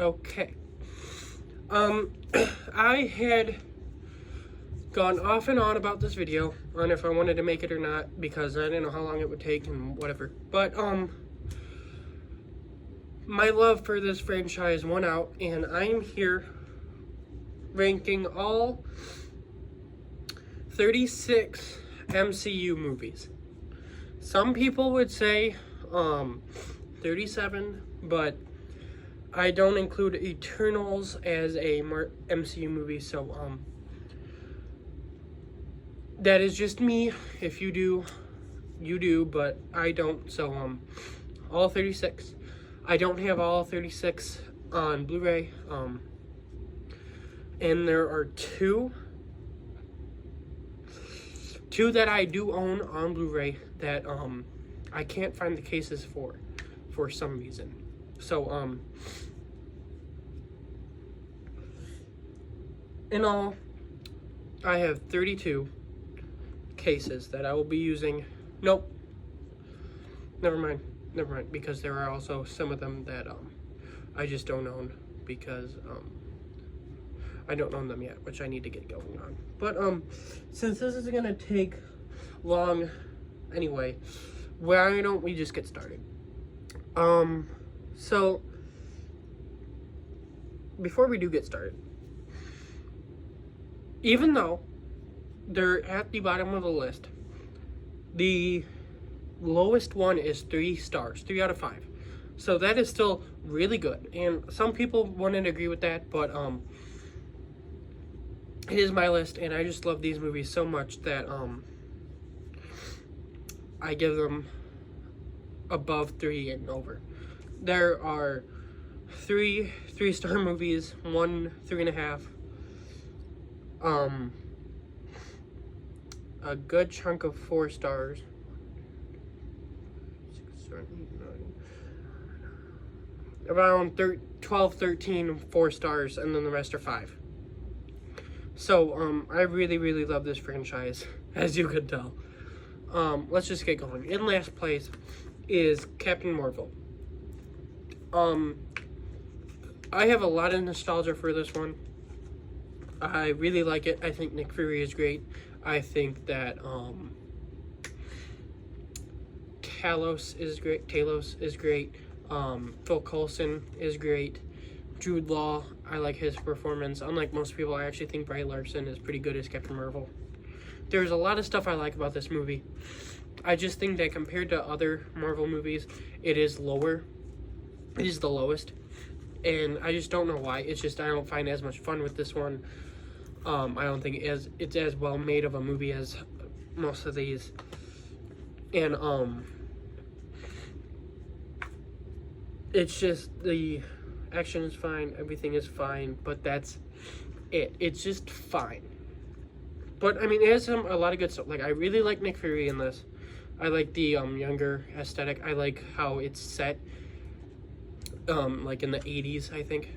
Okay. I had gone off and on about this video on if I wanted to make it or not because I didn't know how long it would take and whatever. But my love for this franchise won out, and I'm here ranking all 36 MCU movies. Some people would say 37, but I don't include Eternals as a MCU movie, so that is just me. If you do, you do, but I don't. So all 36. I don't have all 36 on Blu-ray. And there are two that I do own on Blu-ray that I can't find the cases for some reason. So in all, I have 32 cases that I will be using. Nope. Never mind, because there are also some of them that I just don't own because I don't own them yet, which I need to get going on. But since this is gonna take long anyway, why don't we just get started? So before we do get started, even though they're at the bottom of the list, the lowest one is 3 stars, 3 out of 5. So that is still really good. And some people wouldn't agree with that, but it is my list, and I just love these movies so much that I give them above 3 and over. There are 3 3-star movies, 1 3.5. A good chunk of 4 stars. 6, 7, 8, 9. Around 12, 13, 4 stars, and then the rest are 5. So, I really, really love this franchise, as you could tell. Let's just get going. In last place is Captain Marvel. I have a lot of nostalgia for this one. I really like it. I think Nick Fury is great. I think that Talos is great. Phil Coulson is great. Jude Law, I like his performance. Unlike most people, I actually think Brie Larson is pretty good as Captain Marvel. There's a lot of stuff I like about this movie. I just think that compared to other Marvel movies, it is lower. It is the lowest. And I just don't know why. It's just I don't find as much fun with this one. I don't think it's as well made of a movie as most of these. And it's just the action is fine, everything is fine, but that's it. It's just fine. But I mean, it has a lot of good stuff. Like, I really like Nick Fury in this. I like the younger aesthetic. I like how it's set like in the 80s, I think.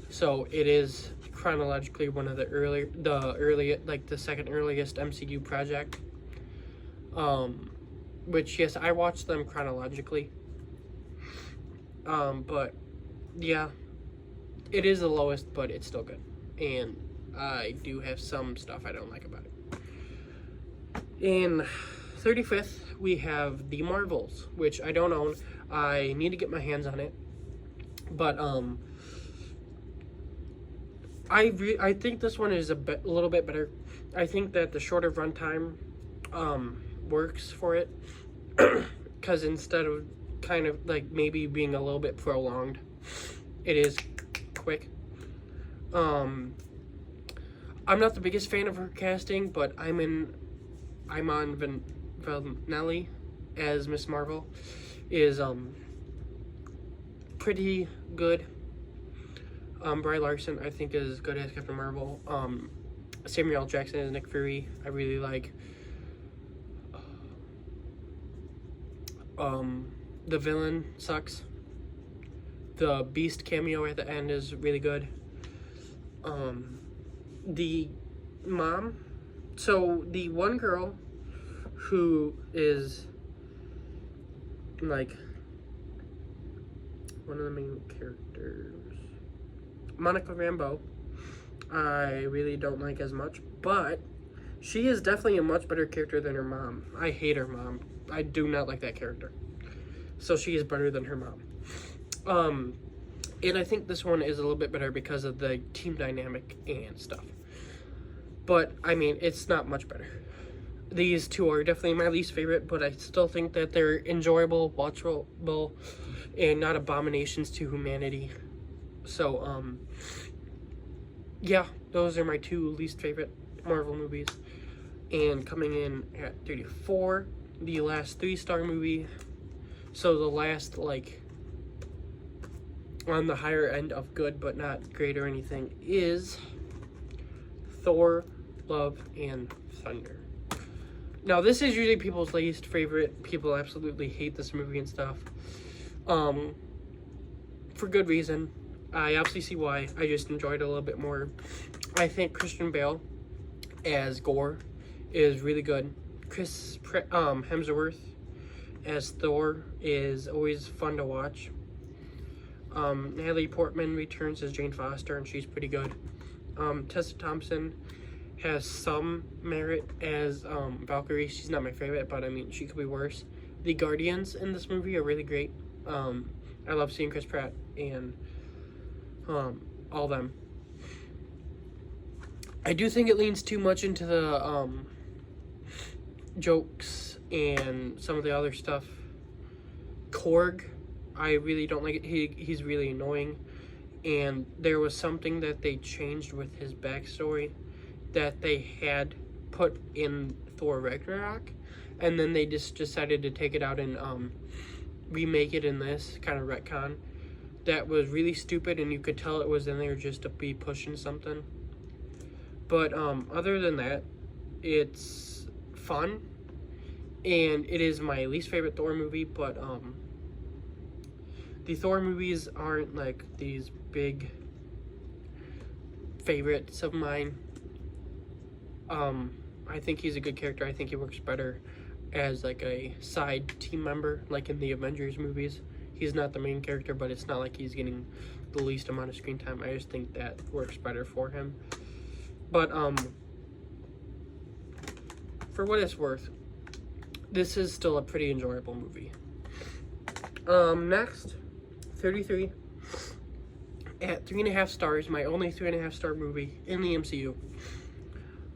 So it is chronologically one of the the second earliest MCU project. Which, yes, I watched them chronologically. But yeah, it is the lowest, but it's still good. And I do have some stuff I don't like about it. In 35th, we have The Marvels, which I don't own. I need to get my hands on it. But I think this one is a little bit better. I think that the shorter runtime works for it, because instead of kind of like maybe being a little bit prolonged, it is quick. I'm not the biggest fan of her casting, but Iman Vellani as Miss Marvel is pretty good. Brie Larson, I think, is good as Captain Marvel. Samuel L. Jackson as Nick Fury, I really like. The villain sucks. The Beast cameo at the end is really good. The mom, so the one girl who is like one of the main characters, Monica Rambeau, I really don't like as much, but she is definitely a much better character than her mom. I hate her mom. I do not like that character. So she is better than her mom. And I think this one is a little bit better because of the team dynamic and stuff. But, I mean, it's not much better. These two are definitely my least favorite, but I still think that they're enjoyable, watchable, and not abominations to humanity. So, yeah, those are my two least favorite Marvel movies. And coming in at 34, the last 3-star movie. So the last, like, on the higher end of good but not great or anything is Thor, Love, and Thunder. Now, this is usually people's least favorite. People absolutely hate this movie and stuff. For good reason. I obviously see why. I just enjoyed it a little bit more. I think Christian Bale as Gore is really good. Chris Hemsworth as Thor is always fun to watch. Natalie Portman returns as Jane Foster, and she's pretty good. Tessa Thompson has some merit as Valkyrie. She's not my favorite, but I mean, she could be worse. The Guardians in this movie are really great. I love seeing Chris Pratt and all them. I do think it leans too much into the jokes and some of the other stuff. Korg, I really don't like it. He's really annoying. And there was something that they changed with his backstory that they had put in Thor Ragnarok, and then they just decided to take it out and remake it in this kind of retcon. That was really stupid, and you could tell it was in there just to be pushing something. But other than that, it's fun, and it is my least favorite Thor movie. But the Thor movies aren't like these big favorites of mine. I think he's a good character. I think he works better as like a side team member, like in the Avengers movies. He's not the main character, but it's not like he's getting the least amount of screen time. I just think that works better for him. But for what it's worth, this is still a pretty enjoyable movie. Next, 33. At 3.5 stars, my only 3.5 star movie in the MCU.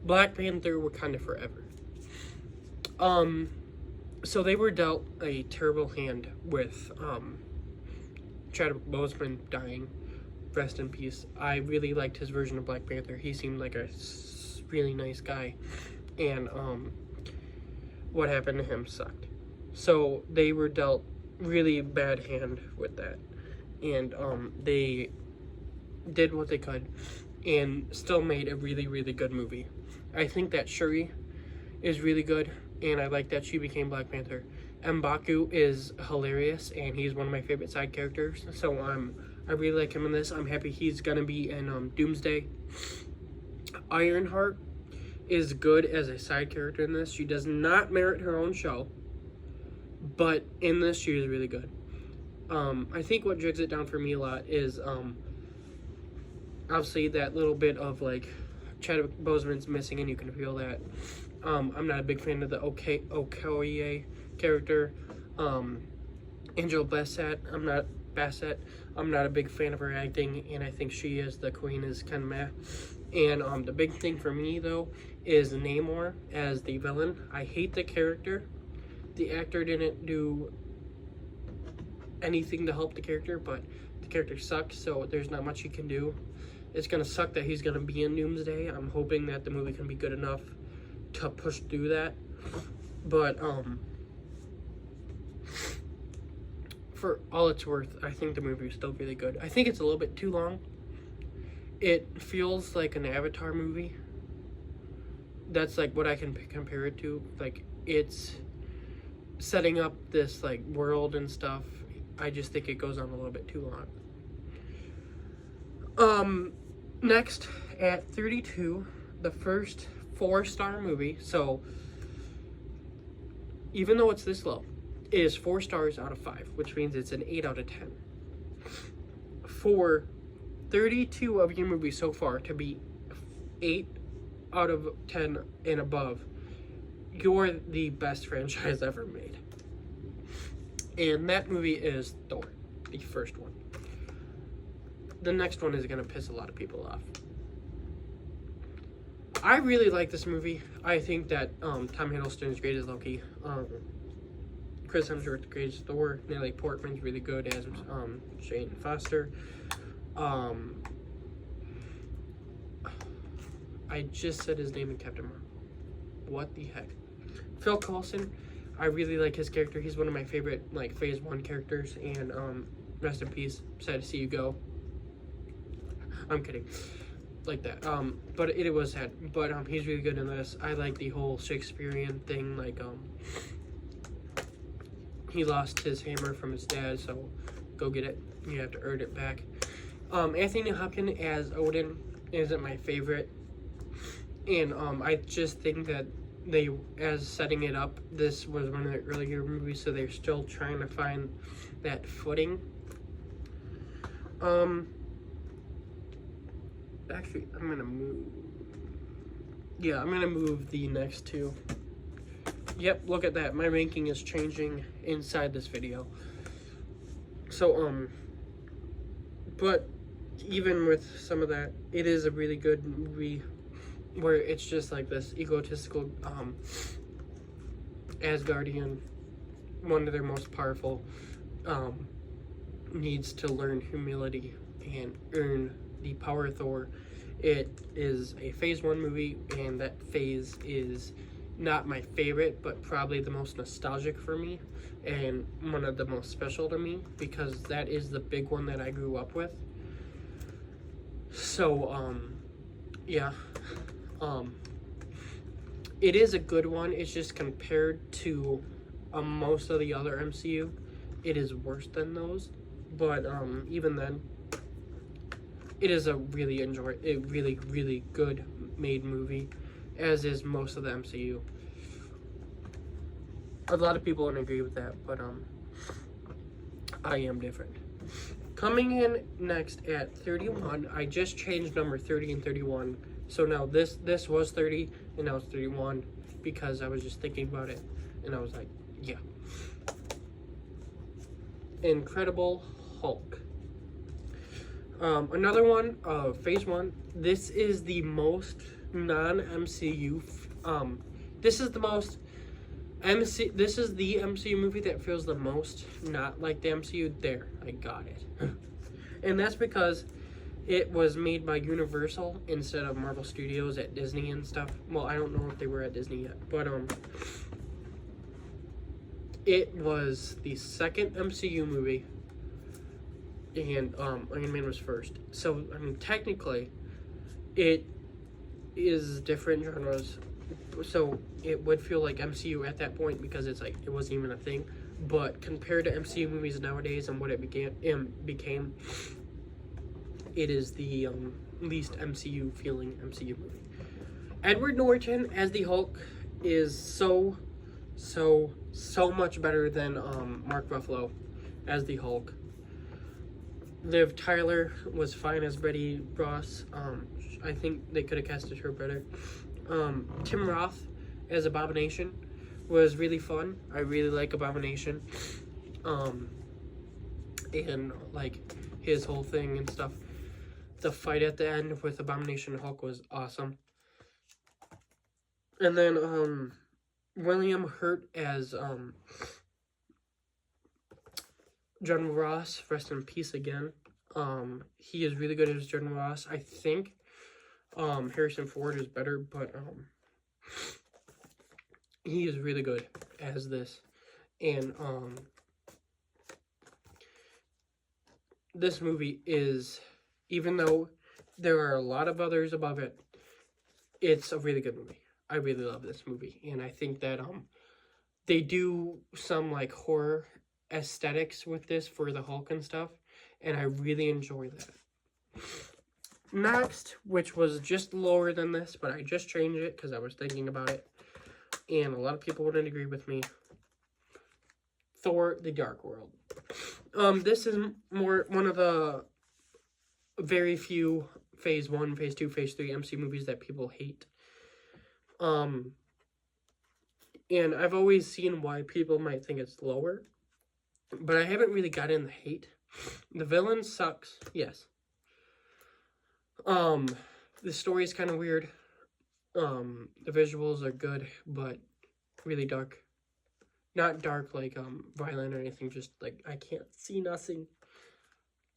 Black Panther: Wakanda Forever. So they were dealt a terrible hand with Chadwick Boseman dying. Rest in peace. I really liked his version of Black Panther. He seemed like a really nice guy, and what happened to him sucked. So they were dealt really bad hand with that, and they did what they could and still made a really, really good movie. I think that Shuri is really good, and I like that she became Black Panther. M'Baku is hilarious, and he's one of my favorite side characters, so I really like him in this. I'm happy he's gonna be in Doomsday. Ironheart is good as a side character in this. She does not merit her own show, but in this she is really good. I think what drags it down for me a lot is obviously that little bit of like Chadwick Boseman's missing, and you can feel that. I'm not a big fan of the Okoye character. Angel Bassett, I'm not a big fan of her acting, and I think she as the queen is kind of meh. And the big thing for me though is Namor as the villain. I hate the character. The actor didn't do anything to help the character, but the character sucks, so there's not much you can do. It's gonna suck that he's gonna be in Doomsday. I'm hoping that the movie can be good enough to push through that. But for all it's worth, I think the movie is still really good. I think it's a little bit too long. It feels like an Avatar movie. That's like what I can compare it to. Like, it's setting up this like world and stuff. I just think it goes on a little bit too long. Next, at 32, the first 4-star movie. So, even though it's this low, it is 4 stars out of 5, which means it's an 8 out of 10. For 32 of your movies so far to be 8 out of 10 and above, you're the best franchise ever made. And that movie is Thor, the first one. The next one is going to piss a lot of people off. I really like this movie. I think that Tom Hiddleston is great as Loki. Chris Hemsworth great as Thor. Natalie Portman's really good as Jane Foster. I just said his name in Captain Marvel. What the heck? Phil Coulson, I really like his character. He's one of my favorite, like, Phase 1 characters. And rest in peace. Sad to see you go. I'm kidding. Like that. But it was sad. But he's really good in this. I like the whole Shakespearean thing. Like, he lost his hammer from his dad, so go get it. You have to earn it back. Anthony Hopkins as Odin isn't my favorite. And I just think that they, as setting it up, this was one of the earlier movies, so they're still trying to find that footing. Actually, I'm gonna move. Yeah, I'm gonna move the next two. Yep, look at that. My ranking is changing inside this video. So, but even with some of that, it is a really good movie where it's just like this egotistical, Asgardian, one of their most powerful, needs to learn humility and earn the power of Thor. It is a Phase 1 movie, and that phase is not my favorite, but probably the most nostalgic for me, and one of the most special to me, because that is the big one that I grew up with. So, yeah. It is a good one. It's just compared to most of the other MCU, it is worse than those. But even then, it is a really really good made movie, as is most of the MCU. A lot of people don't agree with that, but I am different. Coming in next at 31, I just changed number 30 and 31. So now this was 30 and now it's 31 because I was just thinking about it and I was like, yeah. Incredible Hulk. Another one, Phase 1. This is the most non-MCU. This is the most This is the MCU movie that feels the most not like the MCU. There, I got it. And that's because it was made by Universal instead of Marvel Studios at Disney and stuff. Well, I don't know if they were at Disney yet, but it was the second MCU movie, and Iron Man was first. So, I mean, technically, it is different genres. So it would feel like MCU at that point because it's like it wasn't even a thing. But compared to MCU movies nowadays and what it became, it is the least MCU feeling MCU movie. Edward Norton as the Hulk is so much better than Mark Ruffalo as the Hulk. Liv Tyler was fine as Betty Ross. I think they could have casted her better. Tim Roth as Abomination was really fun. I really like Abomination. And like his whole thing and stuff. The fight at the end with Abomination and Hulk was awesome. And then William Hurt as General Ross, rest in peace again. He is really good as General Ross. I think Harrison Ford is better, but he is really good as this. And this movie is, even though there are a lot of others above it, it's a really good movie. I really love this movie, and I think that they do some like horror aesthetics with this for the Hulk and stuff, and I really enjoy that. Next, which was just lower than this, but I just changed it because I was thinking about it, and a lot of people wouldn't agree with me. Thor: The Dark World. This is more one of the very few Phase 1, Phase 2, Phase 3 MCU movies that people hate. And I've always seen why people might think it's lower, but I haven't really gotten the hate. The villain sucks, yes. The story is kind of weird. The visuals are good, but really dark. Not dark like violent or anything, just like I can't see nothing.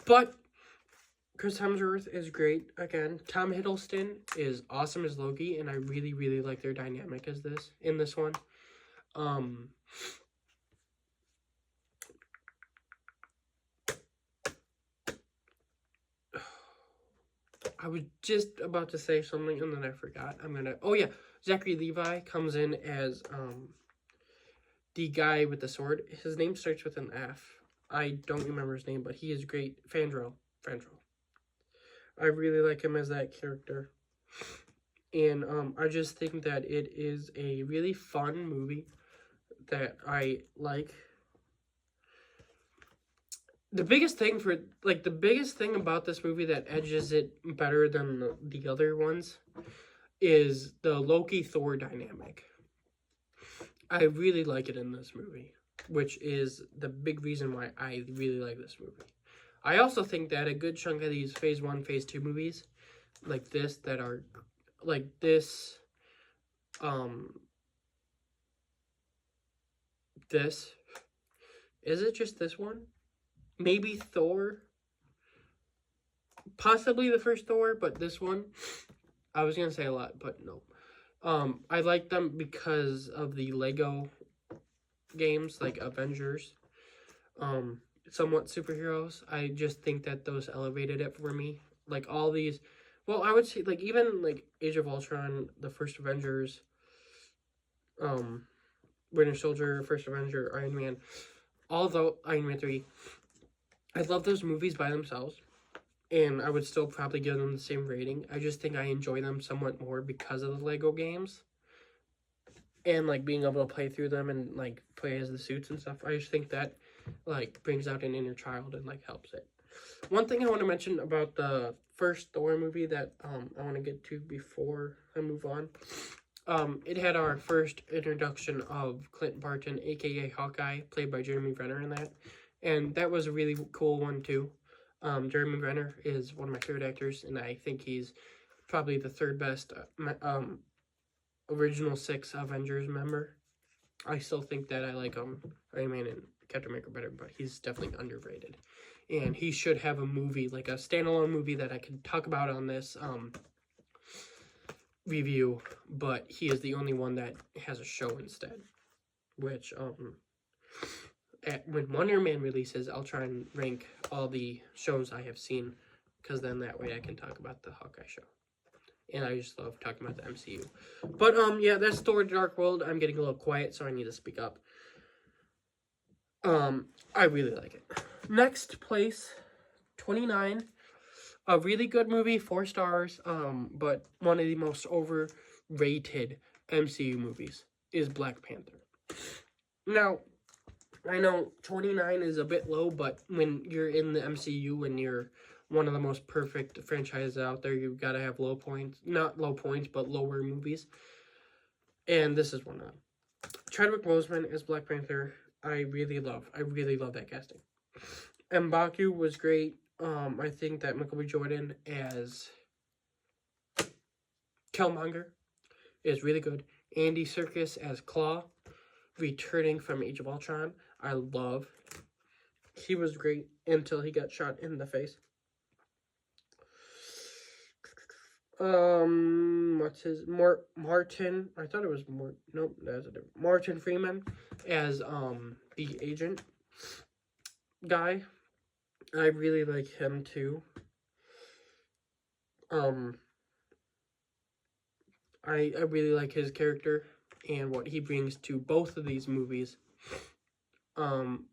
But Chris Hemsworth is great again. Tom Hiddleston is awesome as Loki, and I really, really like their dynamic as in this one. I was just about to say something and then I forgot. Oh yeah, Zachary Levi comes in as the guy with the sword. His name starts with an F. I don't remember his name, but he is great. Fandral. I really like him as that character. And I just think that it is a really fun movie that I like. The biggest thing about this movie that edges it better than the other ones is the Loki-Thor dynamic. I really like it in this movie, which is the big reason why I really like this movie. I also think that a good chunk of these Phase 1, Phase 2 movies, like this, that are, like this, is it just this one? Maybe Thor. Possibly the first Thor, but this one. I was going to say a lot, but no. I like them because of the Lego games, like Avengers. Somewhat superheroes. I just think that those elevated it for me. Like all these, well, I would say like even like Age of Ultron, the first Avengers, Winter Soldier, First Avenger, Iron Man, although Iron Man 3, I love those movies by themselves, and I would still probably give them the same rating. I just think I enjoy them somewhat more because of the Lego games, and like being able to play through them and like play as the suits and stuff. I just think that like brings out an inner child and like helps it. One thing I want to mention about the first Thor movie that I want to get to before I move on. It had our first introduction of Clint Barton, aka Hawkeye, played by Jeremy Renner in that. And that was a really cool one too. Jeremy Renner is one of my favorite actors, and I think he's probably the third best original 6 Avengers member. I still think that I like Iron Man and Captain America better, but he's definitely underrated. And he should have a movie, like a standalone movie that I can talk about on this review, but he is the only one that has a show instead. Which, when Wonder Man releases, I'll try and rank all the shows I have seen, because then that way I can talk about the Hawkeye show. And I just love talking about the MCU. But, yeah, that's Thor: Dark World. I'm getting a little quiet, so I need to speak up. I really like it. Next place, 29. A really good movie, 4 stars, but one of the most overrated MCU movies is Black Panther. Now, I know 29 is a bit low, but when you're in the MCU and you're one of the most perfect franchises out there, you've got to have low points. Not low points, but lower movies. And this is one of them. Chadwick Boseman is Black Panther. I really love that casting. M'Baku was great. I think that Michael B. Jordan as Killmonger is really good. Andy Serkis as Claw, returning from Age of Ultron, I love. He was great until he got shot in the face. What's his Martin? I thought it was nope, that's a different Martin Freeman as the agent guy. I really like him too. I really like his character and what he brings to both of these movies. And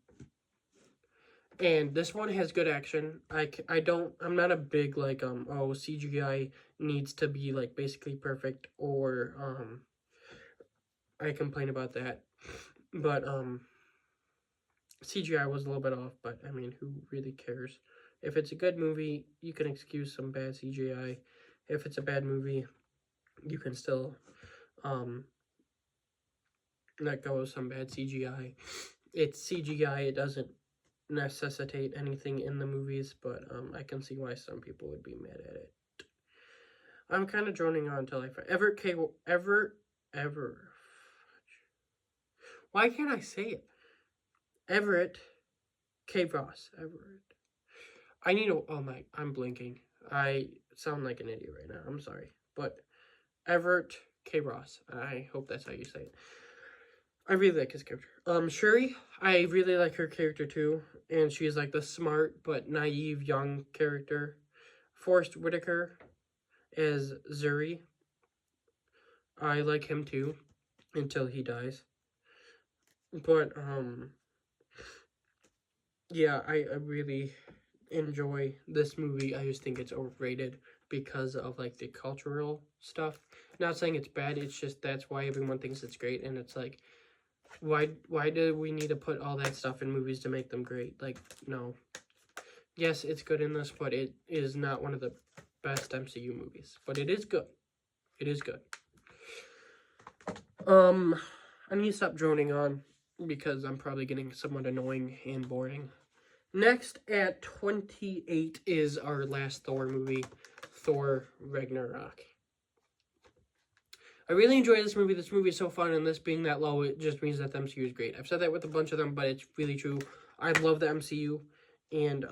this one has good action. I'm not a big like CGI needs to be like basically perfect, or I complain about that. But CGI was a little bit off, but I mean, who really cares? If it's a good movie, you can excuse some bad CGI. If it's a bad movie, you can still let go of some bad CGI. It's CGI, it doesn't necessitate anything in the movies, but I can see why some people would be mad at it. I'm kind of droning on until I find Everett. Why can't I say it? Everett K. Ross. Everett. I need to. Oh my! I'm blinking. I sound like an idiot right now. I'm sorry, but Everett K. Ross. I hope that's how you say it. I really like his character. Shuri, I really like her character too, and she's like the smart but naive young character. Forrest Whitaker as Zuri. I like him too, until he dies. But yeah, I really enjoy this movie. I just think it's overrated because of like the cultural stuff. Not saying it's bad, it's just that's why everyone thinks it's great, and it's like, why do we need to put all that stuff in movies to make them great? Like, no. Yes, it's good in this, but it is not one of the best MCU movies. But it is good. It is good. I need to stop droning on because I'm probably getting somewhat annoying and boring. Next at 28 is our last Thor movie, Thor Ragnarok. I really enjoy this movie. This movie is so fun, and this being that low, it just means that the MCU is great. I've said that with a bunch of them, but it's really true. I love the MCU, and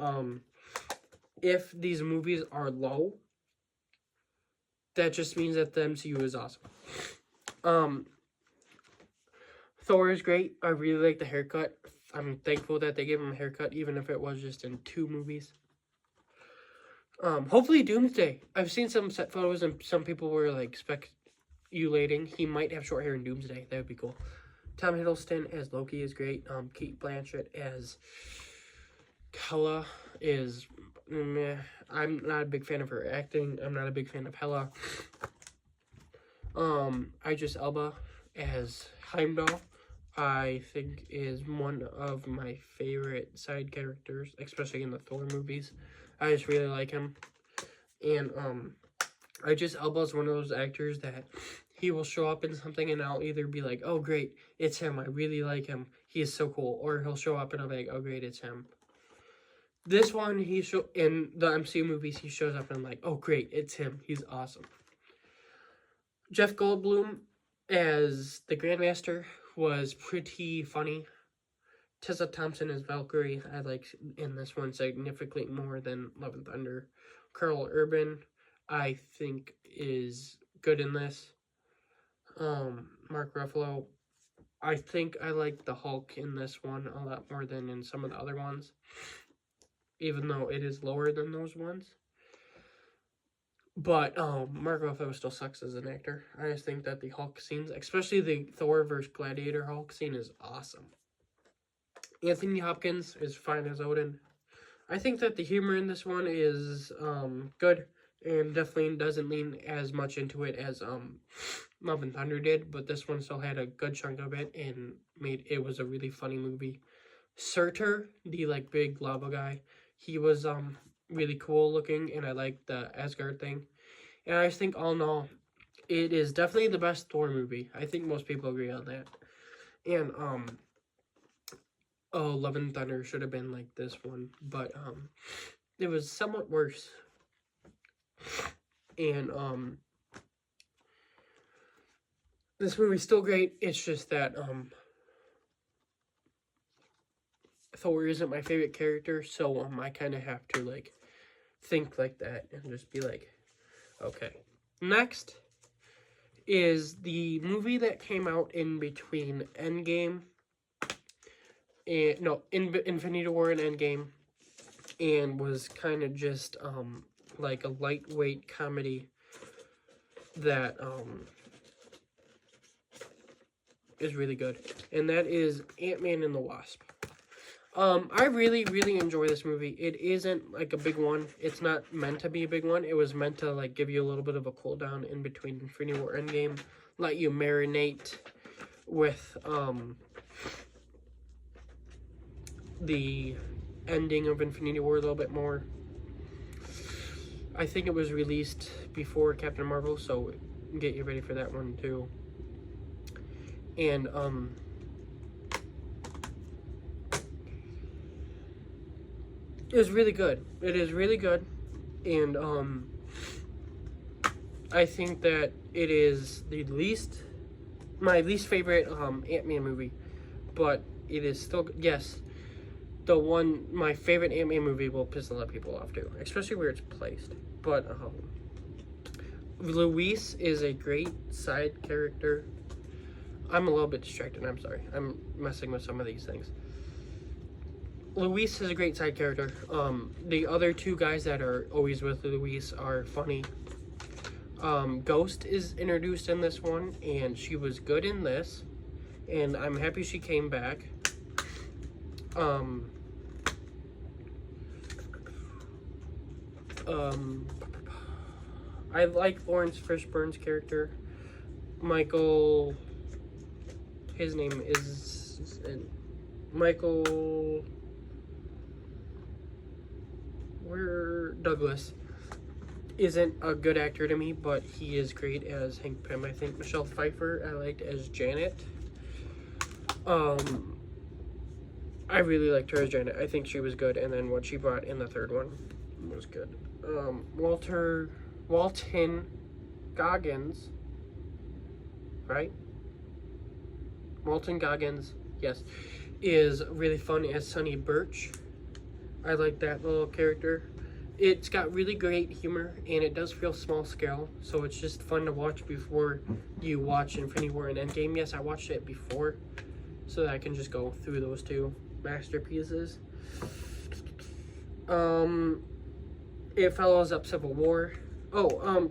if these movies are low, that just means that the MCU is awesome. Thor is great. I really like the haircut. I'm thankful that they gave him a haircut, even if it was just in 2 movies. Hopefully Doomsday. I've seen some set photos, and some people were like speculating he might have short hair in Doomsday. That would be cool. Tom Hiddleston as Loki is great. Kate Blanchett as Hela is meh. I'm not a big fan of her acting. I'm not a big fan of Hela. Idris Elba as Heimdall, I think, is one of my favorite side characters, especially in the Thor movies. I just really like him. And Idris Elba is one of those actors that he will show up in something and I'll either be like, oh great, it's him, I really like him, he is so cool, or he'll show up and I'll be like, oh great, it's him. This one, in the MCU movies, he shows up and I'm like, oh great, it's him, he's awesome. Jeff Goldblum as the Grandmaster was pretty funny. Tessa Thompson as Valkyrie, I like in this one significantly more than Love and Thunder. Carl Urban, I think, is good in this. Mark Ruffalo, I think I like the Hulk in this one a lot more than in some of the other ones, even though it is lower than those ones. But Mark Ruffalo still sucks as an actor. I just think that the Hulk scenes, especially the Thor vs. Gladiator Hulk scene, is awesome. Anthony Hopkins is fine as Odin. I think that the humor in this one is good, and definitely doesn't lean as much into it as Love and Thunder did, but this one still had a good chunk of it and made it was a really funny movie. Surtur, the like big lava guy, he was really cool looking, and I liked the Asgard thing. And I just think all in all, it is definitely the best Thor movie. I think most people agree on that. And oh, Love and Thunder should have been like this one, but it was somewhat worse. And this movie's still great. It's just that Thor isn't my favorite character, so I kind of have to like think like that and just be like, okay. Next is the movie that came out in between Endgame and Infinity War and Endgame, and was kind of just like a lightweight comedy that is really good, and that is Ant-Man and the Wasp. I really, really enjoy this movie. It isn't like a big one. It's not meant to be a big one. It was meant to like give you a little bit of a cool down in between Infinity War and Endgame, let you marinate with the ending of Infinity War a little bit more. I think it was released before Captain Marvel, so get you ready for that one too. And it was really good. It is really good, and I think that it is my least favorite Ant-Man movie, but it is still, yes, my favorite Ant-Man movie will piss a lot of people off too, especially where it's placed. But Luis is a great side character. I'm a little bit distracted, I'm sorry. I'm messing with some of these things. Luis is a great side character. The other two guys that are always with Luis are funny. Ghost is introduced in this one, and she was good in this, and I'm happy she came back. I like Lawrence Fishburne's character. Michael, his name is Michael, Douglas isn't a good actor to me, but he is great as Hank Pym. I think Michelle Pfeiffer I liked as Janet. I really liked her as Janet. I think she was good, and then what she brought in the third one was good. Walton Goggins, right? Walton Goggins, yes, is really fun as Sonny Birch. I like that little character. It's got really great humor, and it does feel small scale, so it's just fun to watch before you watch Infinity War and Endgame. Yes, I watched it before, so that I can just go through those two masterpieces. It follows up Civil War.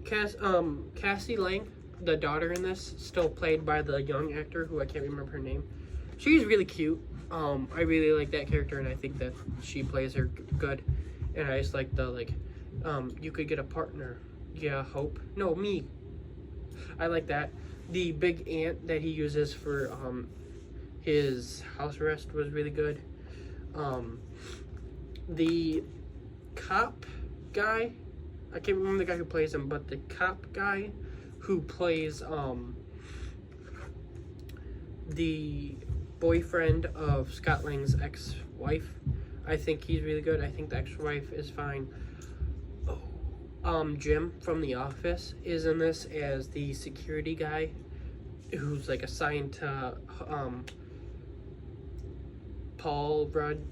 Cassie Lang, the daughter in this, still played by the young actor who I can't remember her name. She's really cute. I really like that character, and I think that she plays her good. And I just like you could get a partner. Yeah, Hope. No, me. I like that. The big ant that he uses for his house arrest was really good. The cop guy, I can't remember the guy who plays him, but the cop guy who plays the boyfriend of Scott Lang's ex-wife, I think he's really good. I think the ex-wife is fine. Jim from The Office is in this as the security guy who's like assigned to Paul Rudd.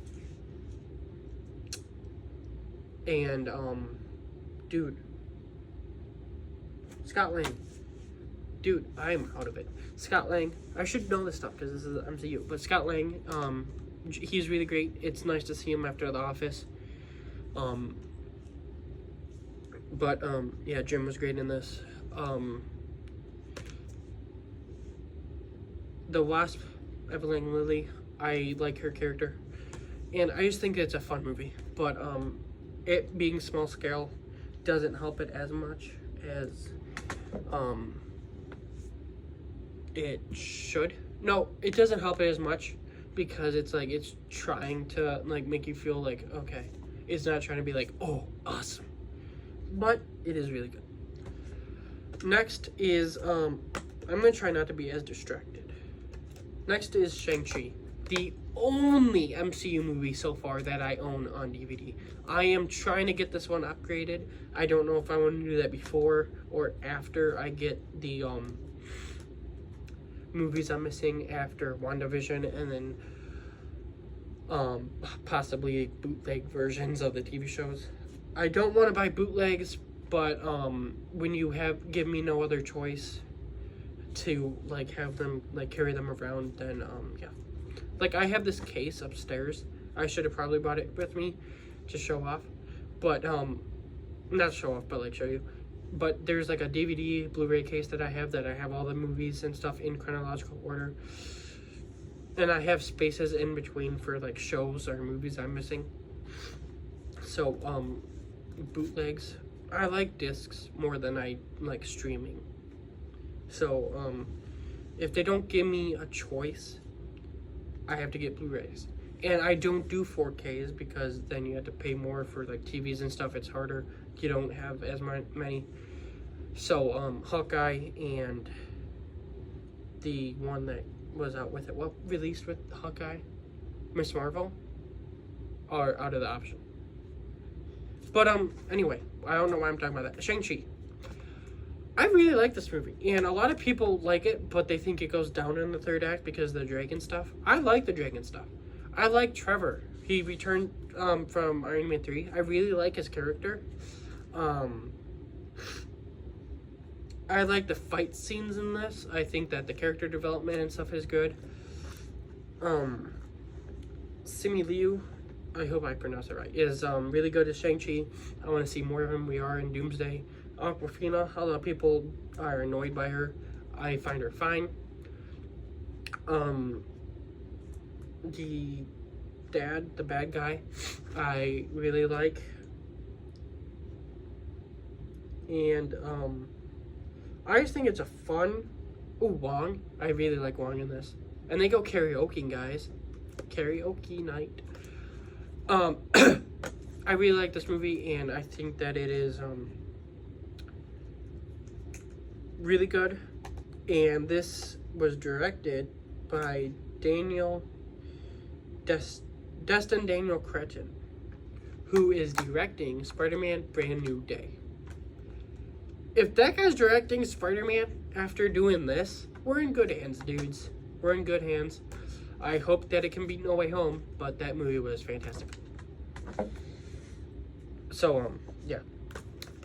And dude, Scott Lang. Dude, I'm out of it. Scott Lang. I should know this stuff because this is the MCU. But Scott Lang, he's really great. It's nice to see him after The Office. Yeah, Jim was great in this. The Wasp, Evelyn Lilly, I like her character. And I just think it's a fun movie. But it being small scale doesn't help it as much as it should. No, it doesn't help it as much because it's like it's trying to like make you feel like, okay, it's not trying to be like, oh, awesome, but it is really good. Next is I'm gonna try not to be as distracted. Next is Shang-Chi, the only MCU movie so far that I own on DVD. I am trying to get this one upgraded. I don't know if I want to do that before or after I get the movies I'm missing after WandaVision, and then possibly bootleg versions of the TV shows. I don't want to buy bootlegs, but when you give me no other choice to like have them like carry them around, then yeah. Like I have this case upstairs. I should have probably brought it with me to show off, but not show off, but like show you. But there's like a DVD Blu-ray case that I have all the movies and stuff in chronological order, and I have spaces in between for like shows or movies I'm missing. So bootlegs, I like discs more than I like streaming. So if they don't give me a choice, I have to get Blu-rays. And I don't do 4Ks because then you have to pay more for like TVs and stuff. It's harder you don't have as many. So, Hawkeye and the one that was out with it, what released with Hawkeye, Miss Marvel, are out of the option. But, anyway, I don't know why I'm talking about that. Shang-Chi. I really like this movie, and a lot of people like it, but they think it goes down in the third act because of the dragon stuff. I like the dragon stuff. I like Trevor. He returned from Iron Man 3. I really like his character. I like the fight scenes in this. I think that the character development and stuff is good. Simu Liu, I hope I pronounced it right, is really good as Shang-Chi. I want to see more of him. We are in Doomsday. Awkwafina, a lot of people are annoyed by her. I find her fine. The dad, the bad guy, I really like. And I just think it's a fun. Ooh, Wong. I really like Wong in this. And they go karaoke, guys. Karaoke night. I really like this movie, and I think that it is really good. And this was directed by Destin Daniel Cretton, who is directing Spider-Man Brand New Day. If that guy's directing Spider-Man after doing this, we're in good hands, dudes. We're in good hands. I hope that it can beat No Way Home, but that movie was fantastic. So, yeah.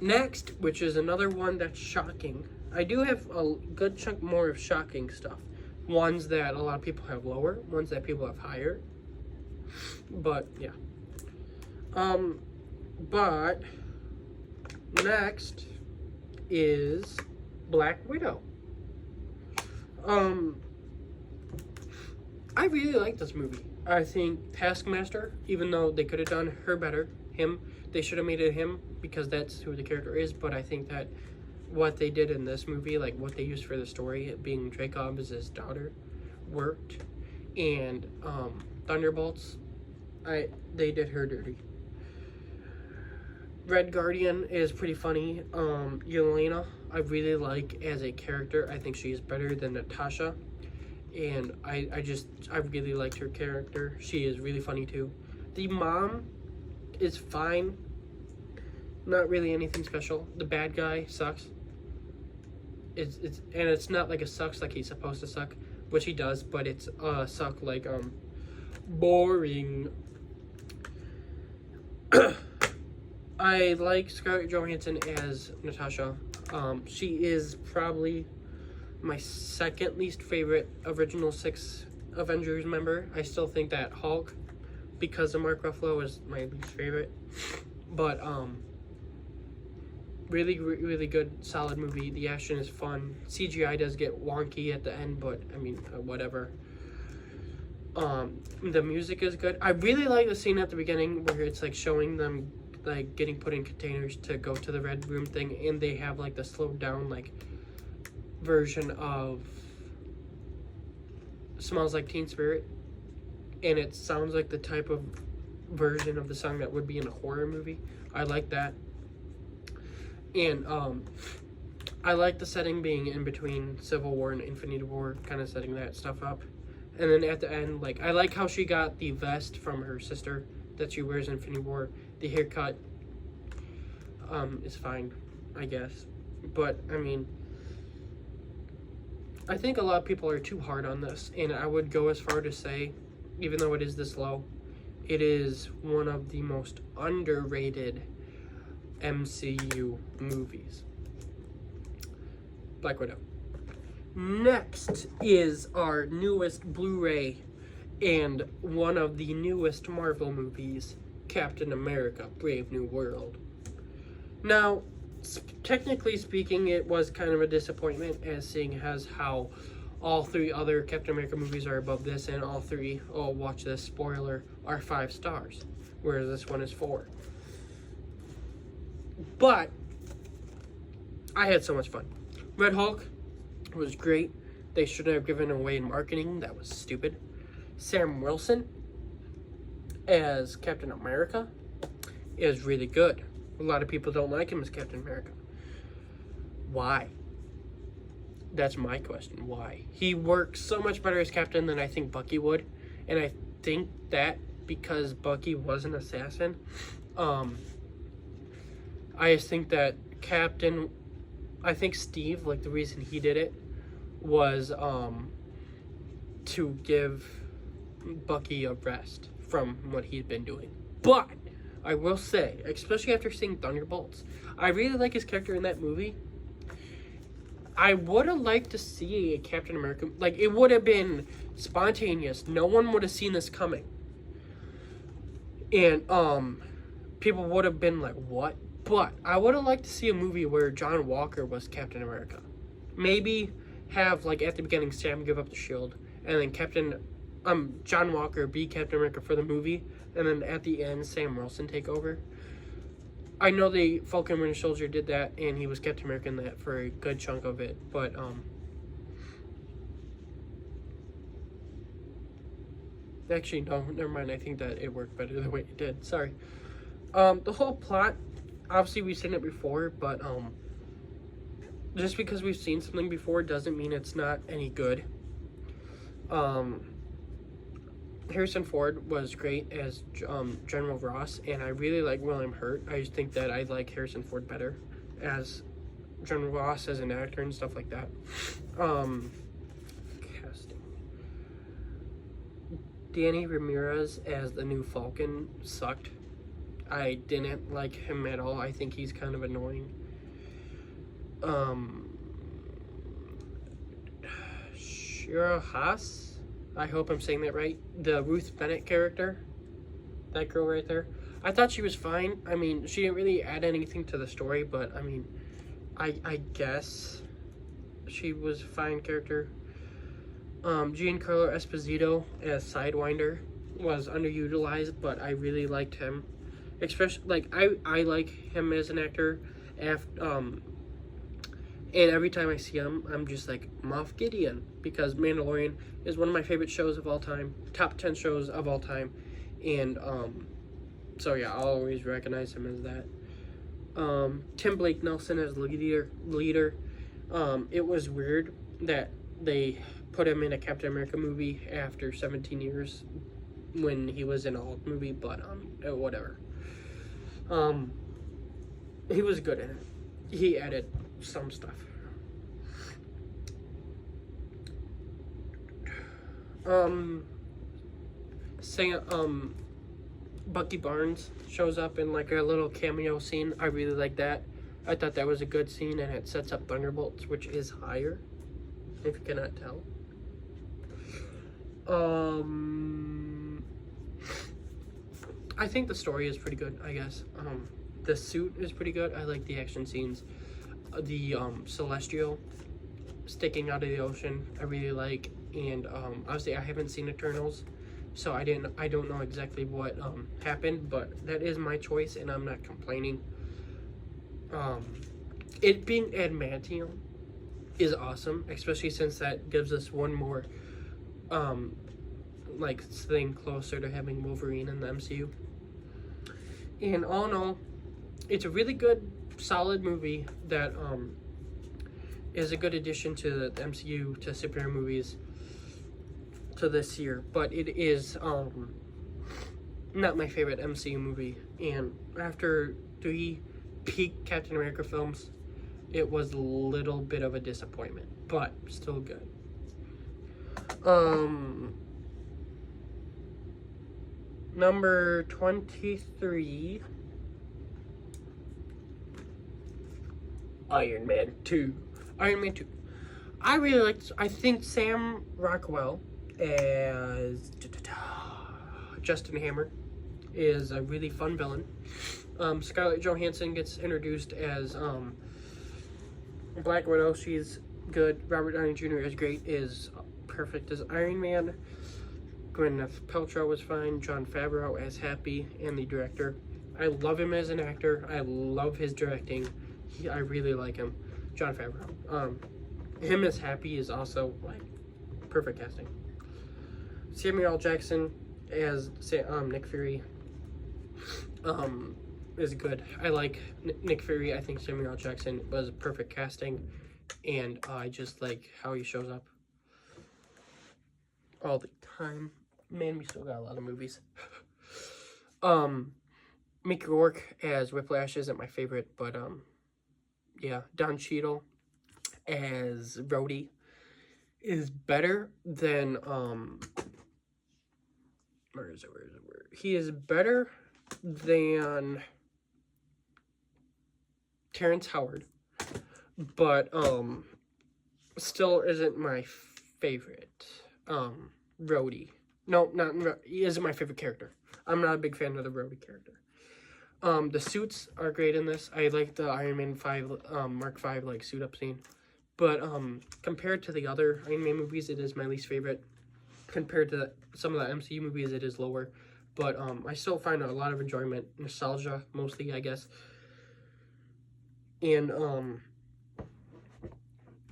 Next, which is another one that's shocking. I do have a good chunk more of shocking stuff. Ones that a lot of people have lower, ones that people have higher. But, yeah. But, next is Black Widow. I really like this movie. I think Taskmaster, even though they could have done her better, they should have made it him because that's who the character is, but I think that what they did in this movie, like what they used for the story, it being Dracob as his daughter, worked. And Thunderbolts, they did her dirty. Red Guardian is pretty funny. Yelena, I really like as a character. I think she is better than Natasha. And I really liked her character. She is really funny too. The mom is fine. Not really anything special. The bad guy sucks. It's not like it sucks like he's supposed to suck, which he does, but it's suck like boring. I like Scarlett Johansson as Natasha. She is probably my second least favorite original 6 Avengers member. I still think that Hulk, because of Mark Ruffalo, is my least favorite. But really, really good, solid movie. The action is fun. CGI does get wonky at the end, but I mean, whatever. The music is good. I really like the scene at the beginning where it's like showing them like getting put in containers to go to the Red Room thing, and they have like the slowed down like version of Smells Like Teen Spirit, and it sounds like the type of version of the song that would be in a horror movie. I like that. And I like the setting being in between Civil War and Infinity War, kind of setting that stuff up. And then at the end, like, I like how she got the vest from her sister that she wears in Infinity War. The haircut is fine, I guess. But, I mean, I think a lot of people are too hard on this, and I would go as far to say, even though it is this low, it is one of the most underrated MCU movies. Black Widow. Next is our newest Blu-ray and one of the newest Marvel movies, Captain America: Brave New World. Now, technically speaking, it was kind of a disappointment, as seeing as how all 3 other Captain America movies are above this, and all 3, oh, watch this, spoiler, are 5 stars, whereas this one is 4. But I had so much fun. Red Hulk was great. They should have given away in marketing. That was stupid. Sam Wilson as Captain America is really good. A lot of people don't like him as Captain America. Why? That's my question. Why? He works so much better as Captain than I think Bucky would. And I think that because Bucky was an assassin, I just think that Captain, I think Steve, like the reason he did it was to give Bucky a rest from what he'd been doing. But I will say, especially after seeing Thunderbolts, I really like his character in that movie. I would have liked to see a Captain America, like, it would have been spontaneous. No one would have seen this coming. And, people would have been like, what? But I would have liked to see a movie where John Walker was Captain America. Maybe have, like, at the beginning, Sam give up the shield, and then John Walker be Captain America for the movie, and then at the end, Sam Wilson take over. I know the Falcon Winter Soldier did that, and he was Captain America in that for a good chunk of it, but, actually, no, never mind. I think that it worked better the way it did. Sorry. The whole plot, obviously we've seen it before, but, just because we've seen something before doesn't mean it's not any good. Harrison Ford was great as General Ross, and I really like William Hurt. I just think that I like Harrison Ford better as General Ross as an actor and stuff like that. Casting. Danny Ramirez as the new Falcon sucked. I didn't like him at all. I think he's kind of annoying. Shira Haas, I hope I'm saying that right. The Ruth Bennett character, that girl right there. I thought she was fine. I mean, she didn't really add anything to the story, but I mean, I guess she was a fine character. Giancarlo Esposito as Sidewinder was underutilized, but I really liked him. Especially, like, I like him as an actor. And every time I see him, I'm just like, Moff Gideon, because Mandalorian is one of my favorite shows of all time, top 10 shows of all time, and, so yeah, I'll always recognize him as that. Tim Blake Nelson as leader. It was weird that they put him in a Captain America movie after 17 years when he was in a Hulk movie, but, whatever. He was good in it. He added some stuff. Bucky Barnes shows up in like a little cameo scene. I really like that. I thought that was a good scene, and it sets up Thunderbolts, which is higher, if you cannot tell. I think the story is pretty good, I guess. The suit is pretty good. I like the action scenes. The Celestial sticking out of the ocean, I really like. And obviously I haven't seen Eternals, so I don't know exactly what happened, but that is my choice, and I'm not complaining. It being adamantium is awesome, especially since that gives us one more like thing closer to having Wolverine in the MCU. And all in all, it's a really good, solid movie that is a good addition to the MCU, to superhero movies, to this year. But it is not my favorite MCU movie. And after 3 peak Captain America films, it was a little bit of a disappointment, but still good. Number 23, Iron Man 2. I really liked, I think Sam Rockwell as Justin Hammer is a really fun villain. Scarlett Johansson gets introduced as Black Widow. She's good. Robert Downey Jr. is great, is perfect as Iron Man. Gwyneth Paltrow was fine. Jon Favreau as Happy, and the director. I love him as an actor. I love his directing. I really like him. Jon Favreau. Him as Happy is also like perfect casting. Samuel L. Jackson as Nick Fury. is good. I like Nick Fury. I think Samuel L. Jackson was perfect casting, and I just like how he shows up all the time. Man, we still got a lot of movies. Mickey Rourke as Whiplash isn't my favorite, but yeah, Don Cheadle as Rhodey is better than where is it? He is better than Terrence Howard, but still isn't my favorite. Rhodey. No, he isn't my favorite character. I'm not a big fan of the Rhodey character. The suits are great in this. I like the Iron Man 5 Mark 5 like suit up scene. But compared to the other Iron Man movies, it is my least favorite. Compared to some of the MCU movies, it is lower. But I still find a lot of enjoyment, nostalgia mostly, I guess. And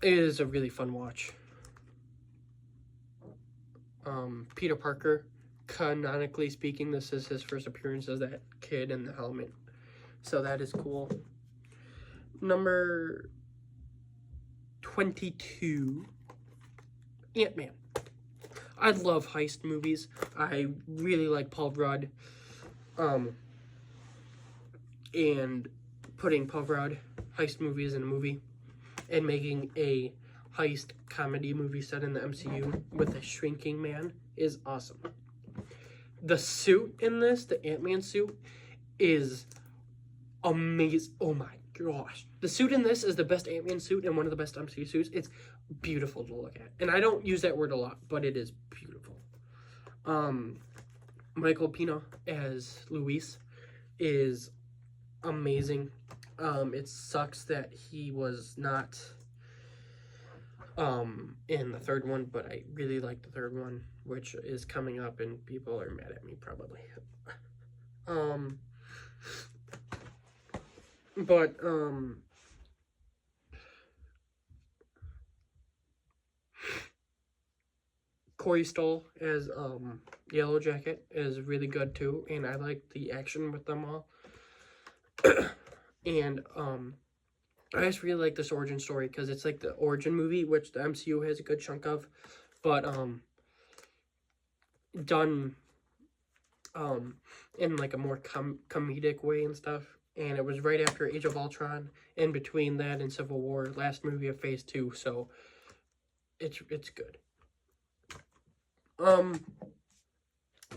it is a really fun watch. Peter Parker, canonically speaking, this is his first appearance as that kid in the helmet. So that is cool. Number 22, Ant-Man. I love heist movies. I really like Paul Rudd. And putting Paul Rudd heist movies in a movie and making a heist comedy movie set in the MCU with a shrinking man is awesome. The suit in this, the Ant-Man suit, is amazing. Oh my gosh. The suit in this is the best Ant-Man suit and one of the best MCU suits. It's beautiful to look at. And I don't use that word a lot, but it is beautiful. Michael Pena as Luis is amazing. It sucks that he was not in the third one, but I really like the third one, which is coming up, and people are mad at me probably. Corey Stoll as Yellow Jacket is really good too, and I like the action with them all. And I just really like this origin story because it's like the origin movie, which the MCU has a good chunk of, but done in like a more comedic way and stuff. And it was right after Age of Ultron, in between that and Civil War, last movie of Phase 2, so it's good.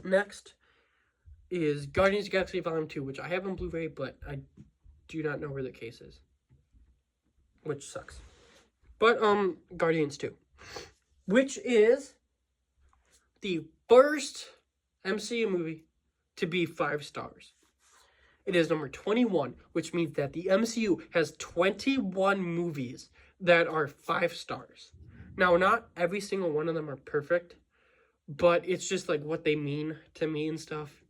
Next is Guardians of the Galaxy Volume 2, which I have on Blu-ray, but I do not know where the case is, which sucks. But Guardians 2, which is the first MCU movie to be 5 stars. It is number 21, which means that the MCU has 21 movies that are 5 stars. Now, not every single one of them are perfect, but it's just like what they mean to me and stuff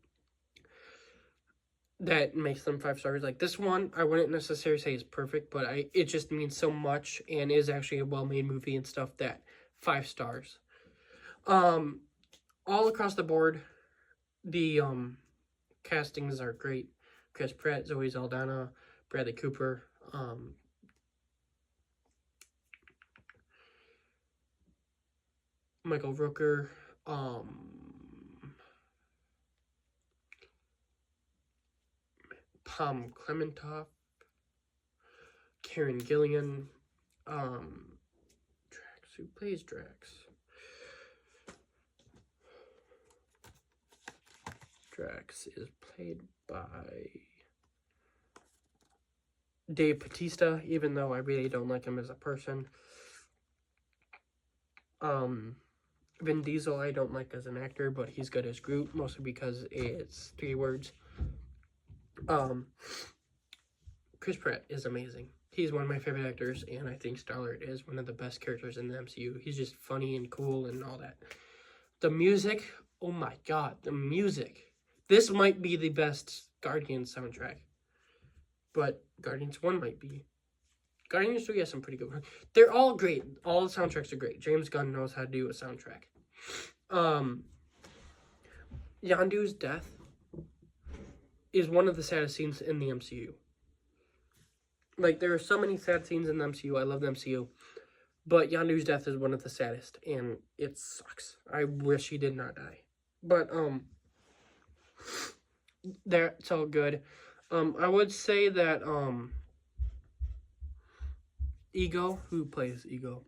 that makes them 5 stars. Like this one, I wouldn't necessarily say is perfect, but it just means so much and is actually a well-made movie and stuff that 5 stars. All across the board, the castings are great. Chris Pratt, Zoe Saldana, Bradley Cooper, Michael Rooker, Tom Clementoff, Karen Gillian, Drax, who plays Drax? Drax is played by Dave Bautista, even though I really don't like him as a person. Vin Diesel I don't like as an actor, but he's good as Groot, mostly because it's 3 words. Chris Pratt is amazing. He's one of my favorite actors, and I think Star-Lord is one of the best characters in the MCU. He's just funny and cool and all that. The music, oh my god, the music. This might be the best Guardians soundtrack, but Guardians 1 might be. Guardians 3 has some pretty good ones. They're all great. All the soundtracks are great. James Gunn knows how to do a soundtrack. Yondu's death is one of the saddest scenes in the MCU. Like, there are so many sad scenes in the MCU. I love the MCU. But Yondu's death is one of the saddest, and it sucks. I wish he did not die. But, that's all good. I would say that, Ego, who plays Ego?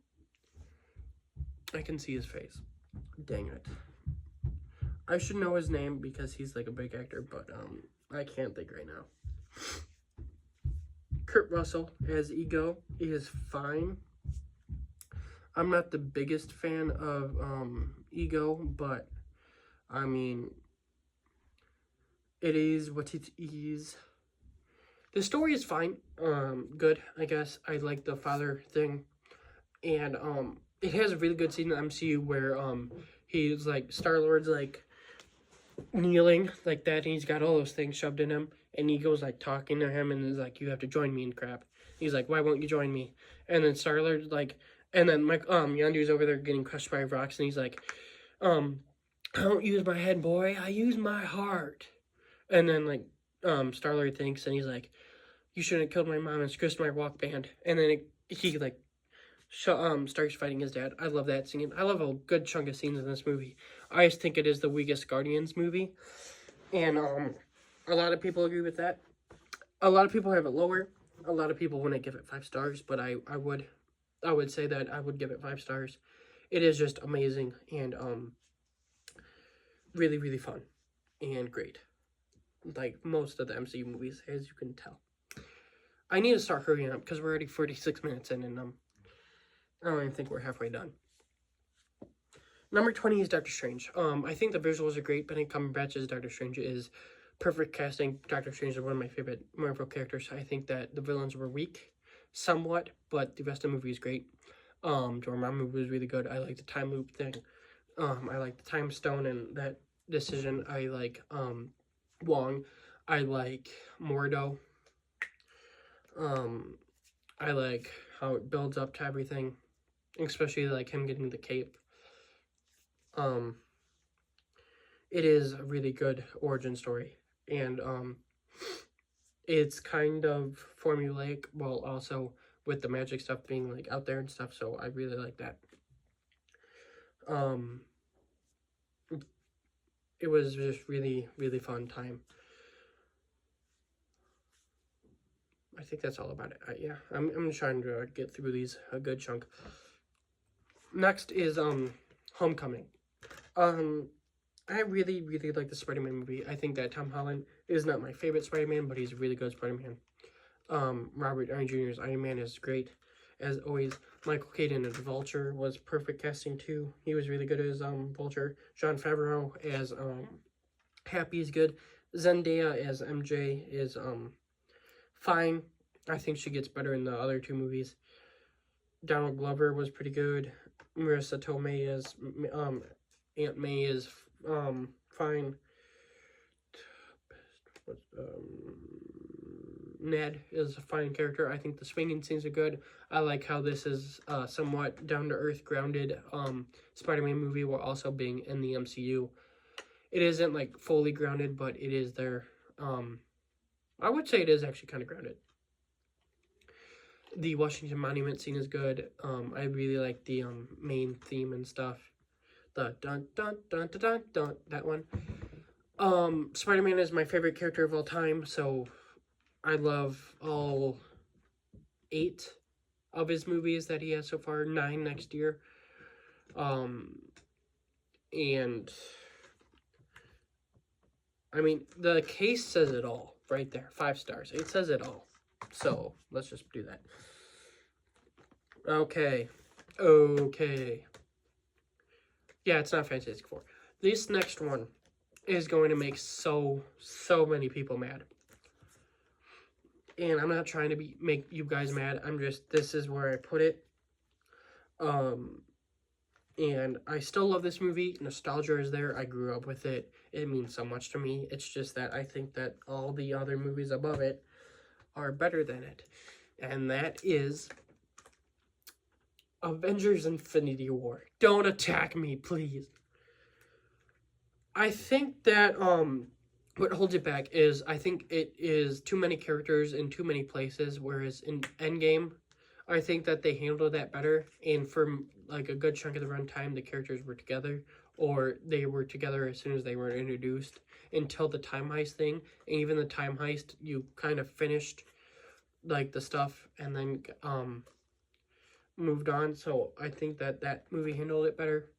I can see his face. Dang it. I should know his name because he's like a big actor, but, I can't think right now. Kurt Russell as Ego is fine. I'm not the biggest fan of Ego, but I mean, it is what it is. The story is fine. Good, I guess. I like the father thing. And it has a really good scene in the MCU where he's like, Star-Lord's like kneeling like that, and he's got all those things shoved in him, and Ego's like talking to him, and is like, you have to join me and crap. He's like, why won't you join me? And then Star-Lord's like, and then Yondu's over there getting crushed by rocks, and he's like, I don't use my head, boy, I use my heart. And then like Star-Lord thinks, and he's like, you shouldn't have killed my mom and scratched my walk band. And then he like starts fighting his dad. I love that scene. I love a good chunk of scenes in this movie. I just think it is the weakest Guardians movie, and a lot of people agree with that. A lot of people have it lower. A lot of people wouldn't give it 5 stars, but I would say that I would give it 5 stars. It is just amazing and really, really fun and great, like most of the MCU movies, as you can tell. I need to start hurrying up because we're already 46 minutes in, and I don't even think we're halfway done. Number 20 is Doctor Strange. I think the visuals are great. Benedict Cumberbatch's Doctor Strange is perfect casting. Doctor Strange is one of my favorite Marvel characters. I think that the villains were weak, somewhat, but the rest of the movie is great. Dormammu was really good. I like the time loop thing. I like the time stone and that decision. I like Wong. I like Mordo. I like how it builds up to everything, especially like him getting the cape. It is a really good origin story, and it's kind of formulaic while also with the magic stuff being like out there and stuff, so I really like that. It was just really, really fun time. I think that's all about it. Yeah, I'm trying to get through these a good chunk. Next is Homecoming. I really, really like the Spider-Man movie. I think that Tom Holland is not my favorite Spider-Man, but he's a really good Spider-Man. Robert Downey Jr.'s Iron Man is great, as always. Michael Keaton as Vulture was perfect casting too. He was really good as Vulture. Jon Favreau as Happy is good. Zendaya as MJ is fine. I think she gets better in the other 2 movies. Donald Glover was pretty good. Marissa Tomei as Aunt May is fine. Ned is a fine character. I think the swinging scenes are good. I like how this is somewhat down-to-earth, grounded Spider-Man movie while also being in the MCU. It isn't like fully grounded, but it is there. I would say it is actually kind of grounded. The Washington Monument scene is good. I really like the main theme and stuff. The dun dun dun dun dun dun, that one. Spider-Man is my favorite character of all time, so I love all 8 of his movies that he has so far. 9 next year. And I mean, the case says it all right there. 5 stars. It says it all. So let's just do that. Okay. Yeah, it's not Fantastic Four. This next one is going to make so many people mad. And I'm not trying to make you guys mad. I'm just, this is where I put it. And I still love this movie. Nostalgia is there. I grew up with it. It means so much to me. It's just that I think that all the other movies above it are better than it. And that is Avengers Infinity War. Don't attack me, please. I think that what holds it back is I think it is too many characters in too many places, whereas in Endgame, I think that they handled that better, and for like a good chunk of the runtime, the characters were together, or they were together as soon as they were introduced until the time heist thing, and even the time heist, you kind of finished like the stuff and then moved on, so I think that that movie handled it better.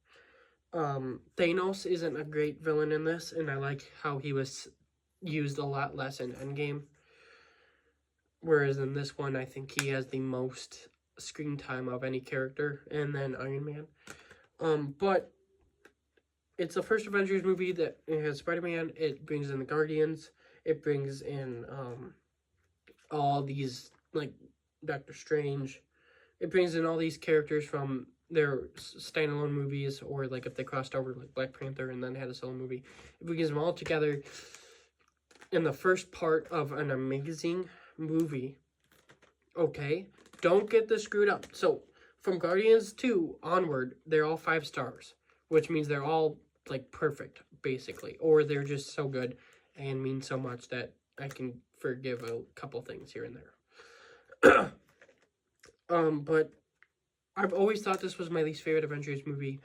Thanos isn't a great villain in this, and I like how he was used a lot less in Endgame. Whereas in this one, I think he has the most screen time of any character, and then Iron Man. But it's the first Avengers movie that has Spider-Man. It brings in the Guardians. It brings in all these, like, Doctor Strange. It brings in all these characters from their standalone movies, or like if they crossed over like Black Panther and then had a solo movie. It brings them all together in the first part of an amazing movie. Okay, don't get this screwed up. So from Guardians 2 onward, they're all 5 stars, which means they're all like perfect, basically, or they're just so good and mean so much that I can forgive a couple things here and there. But I've always thought this was my least favorite Avengers movie.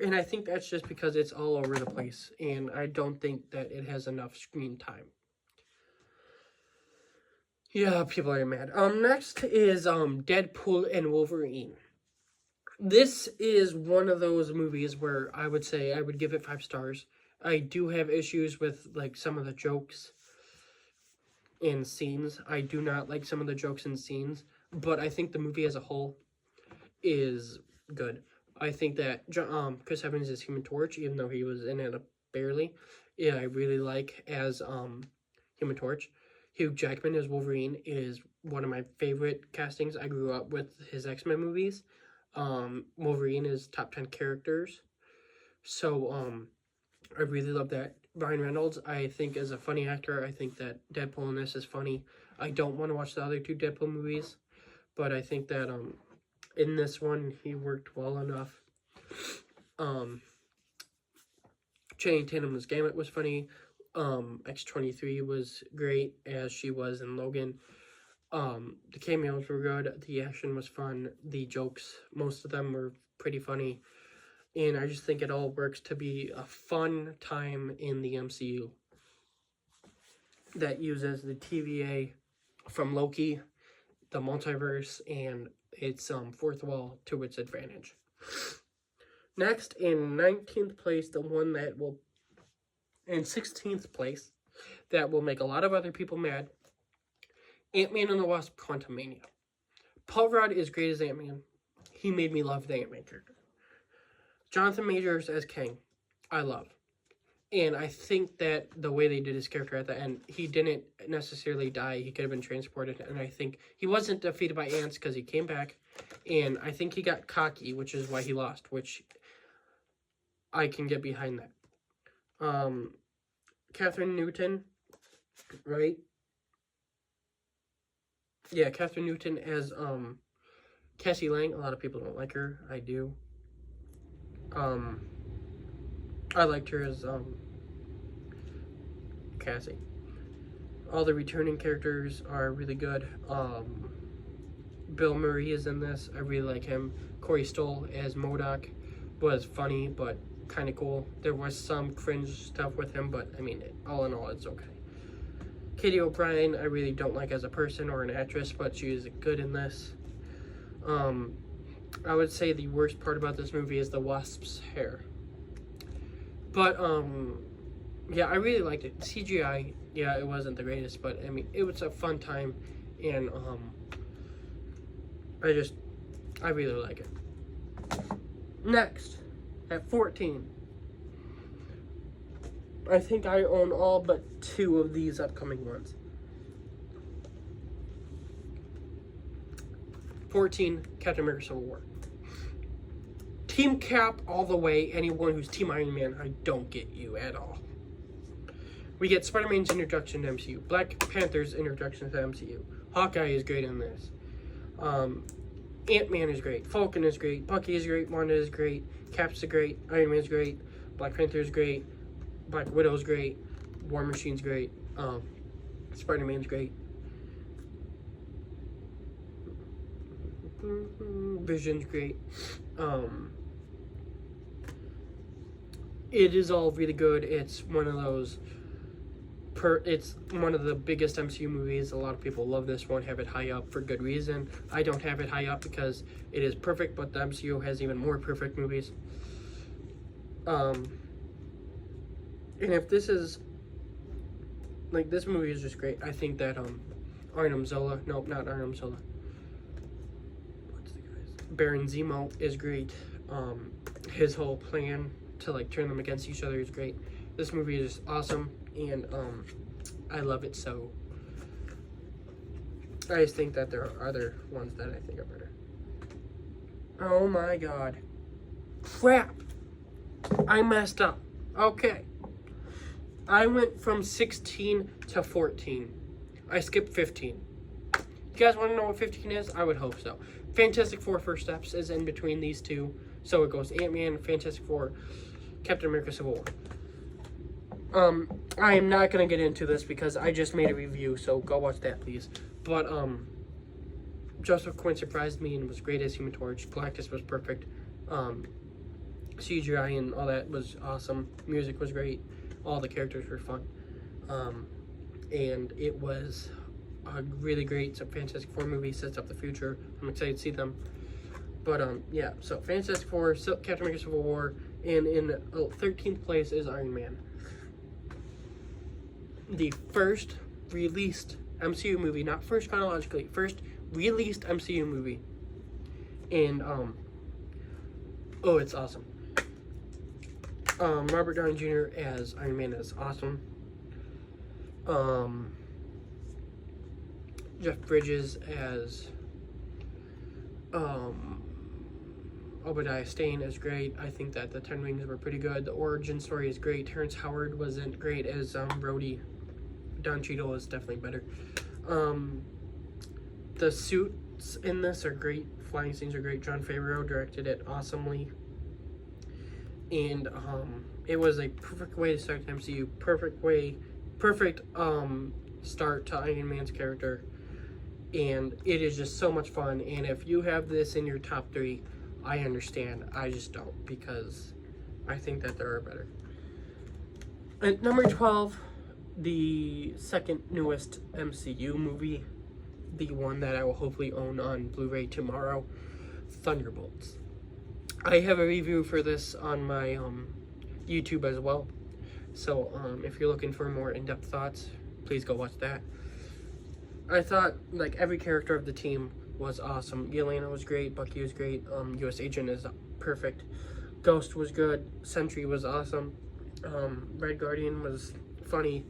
And I think that's just because it's all over the place, and I don't think that it has enough screen time. Yeah, people are mad. Next is Deadpool and Wolverine. This is one of those movies where I would say I would give it 5 stars. I do have issues with like some of the jokes and scenes. I do not like some of the jokes and scenes, but I think the movie as a whole is good. I think that Chris Evans is Human Torch, even though he was in it barely. Yeah, I really like as Human Torch. Hugh Jackman as Wolverine is one of my favorite castings. I grew up with his X-Men movies. Wolverine is top 10 characters. So I really love that. Ryan Reynolds, I think, is a funny actor. I think that Deadpool in this is funny. I don't want to watch the other 2 Deadpool movies, but I think that in this one he worked well enough. Channing Tatum's Gambit was funny. X-23 was great as she was in Logan. The cameos were good. The action was fun. The jokes, most of them were pretty funny. And I just think it all works to be a fun time in the MCU that uses the TVA from Loki, the multiverse, and its fourth wall to its advantage. Next, in 19th place, the one that will... In 16th place, that will make a lot of other people mad, Ant-Man and the Wasp: Quantumania. Paul Rudd is great as Ant-Man. He made me love the Ant-Man character. Jonathan Majors as Kang, I love. And I think that the way they did his character at the end, he didn't necessarily die. He could have been transported. And I think he wasn't defeated by ants because he came back. And I think he got cocky, which is why he lost, which I can get behind that. Catherine Newton, right? Yeah, Catherine Newton as Cassie Lang. A lot of people don't like her. I do. I liked her as Cassie. All the returning characters are really good. Bill Murray is in this. I really like him. Corey Stoll as MODOK was funny, but kind of cool. There was some cringe stuff with him, but I mean, all in all, it's okay. Katie O'Brien, I really don't like as a person or an actress, but she is good in this. I would say the worst part about this movie is the Wasp's hair. But, yeah, I really liked it. CGI, yeah, it wasn't the greatest, but, I mean, it was a fun time, and, I really like it. Next, at 14, I think I own all but 2 of these upcoming ones. 14, Captain America Civil War. Team Cap all the way. Anyone who's Team Iron Man, I don't get you at all. We get Spider-Man's introduction to MCU. Black Panther's introduction to MCU. Hawkeye is great in this. Ant-Man is great. Falcon is great. Bucky is great. Wanda is great. Cap's great. Iron Man's great. Black Panther is great. Black Widow's great. War Machine's great. Spider-Man's great. Vision's great. It is all really good. It's one of those. It's one of the biggest MCU movies. A lot of people love this one, have it high up for good reason. I don't have it high up because it is perfect, but the MCU has even more perfect movies. And if this is like, this movie is just great. I think that Arnim Zola, nope, not Arnim Zola. What's the guy's? Baron Zemo is great. His whole plan to like turn them against each other is great. This movie is awesome, and I love it so. I just think that there are other ones that I think are better. Oh my god. Crap! I messed up. Okay. I went from 16 to 14. I skipped 15. You guys want to know what 15 is? I would hope so. Fantastic Four First Steps is in between these two. So it goes Ant-Man, Fantastic Four, Captain America Civil War. I am not going to get into this because I just made a review, so go watch that, please. But, Joseph Quinn surprised me and was great as Human Torch. Galactus was perfect. CGI and all that was awesome. Music was great. All the characters were fun. And it was a really great Fantastic Four movie. Sets up the future. I'm excited to see them. But, yeah. So, Fantastic Four, Captain America Civil War, and in 13th place is Iron Man. The first released MCU movie, not first chronologically, first released MCU movie. And, oh, it's awesome. Robert Downey Jr. as Iron Man is awesome. Jeff Bridges as Obadiah Stane is great. I think that the Ten Rings were pretty good. The origin story is great. Terrence Howard wasn't great as Rhodey. Don Cheadle is definitely better. The suits in this are great. Flying scenes are great. Jon Favreau directed it awesomely. And it was a perfect way to start the MCU. Perfect start to Iron Man's character. And it is just so much fun. And if you have this in your top 3, I understand. I just don't, because I think that there are better. At number 12, the second newest MCU movie, the one that I will hopefully own on Blu-ray tomorrow, Thunderbolts. I have a review for this on my YouTube as well. So if you're looking for more in-depth thoughts, please go watch that. I thought like every character of the team was awesome. Yelena was great. Bucky was great. U.S. Agent is perfect. Ghost was good. Sentry was awesome. Red Guardian was funny.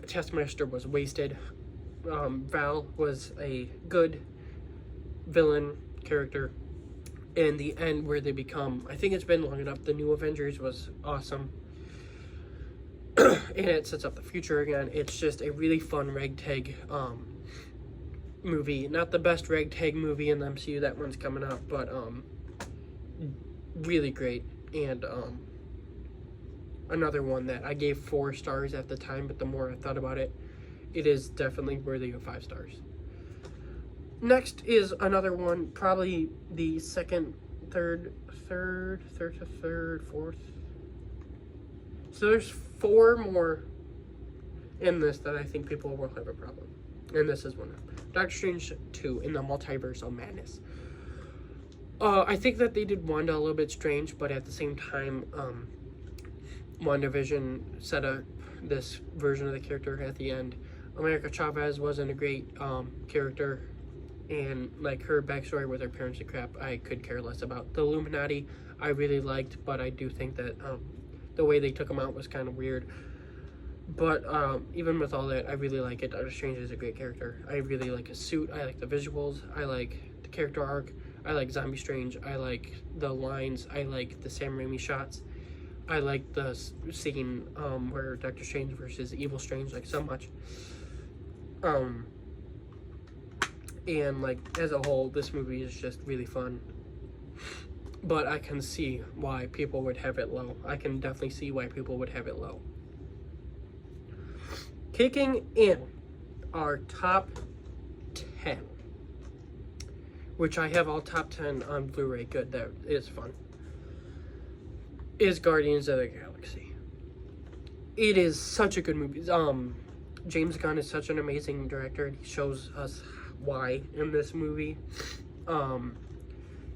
Taskmaster was wasted. Val was a good villain character. And the end where they become, I think it's been long enough, the New Avengers was awesome. And it sets up the future again. It's just a really fun ragtag movie. Not the best ragtag movie in the MCU, that one's coming up, but really great. And another one that I gave 4 stars at the time, but the more I thought about it, it is definitely worthy of 5 stars. Next is another one, probably the third to fourth. So there's 4 more in this that I think people will have a problem. And this is one of them. Doctor Strange 2 in the Multiverse of Madness. I think that they did Wanda a little bit strange, but at the same time, WandaVision set up this version of the character at the end. America Chavez wasn't a great character, and like her backstory with her parents and crap, I could care less about. The Illuminati I really liked, but I do think that the way they took them out was kind of weird. But even with all that, I really like it. Doctor Strange is a great character. I really like his suit. I like the visuals. I like the character arc. I like Zombie Strange. I like the lines. I like the Sam Raimi shots. I like the scene where Doctor Strange versus Evil Strange, like, so much. And like as a whole, this movie is just really fun. but I can see why people would have it low. I can definitely see why people would have it low. Kicking in our top 10, which I have all top 10 on Blu-ray. Good, that is fun. Is Guardians of the Galaxy. It is such a good movie. James Gunn is such an amazing director. He shows us why in this movie.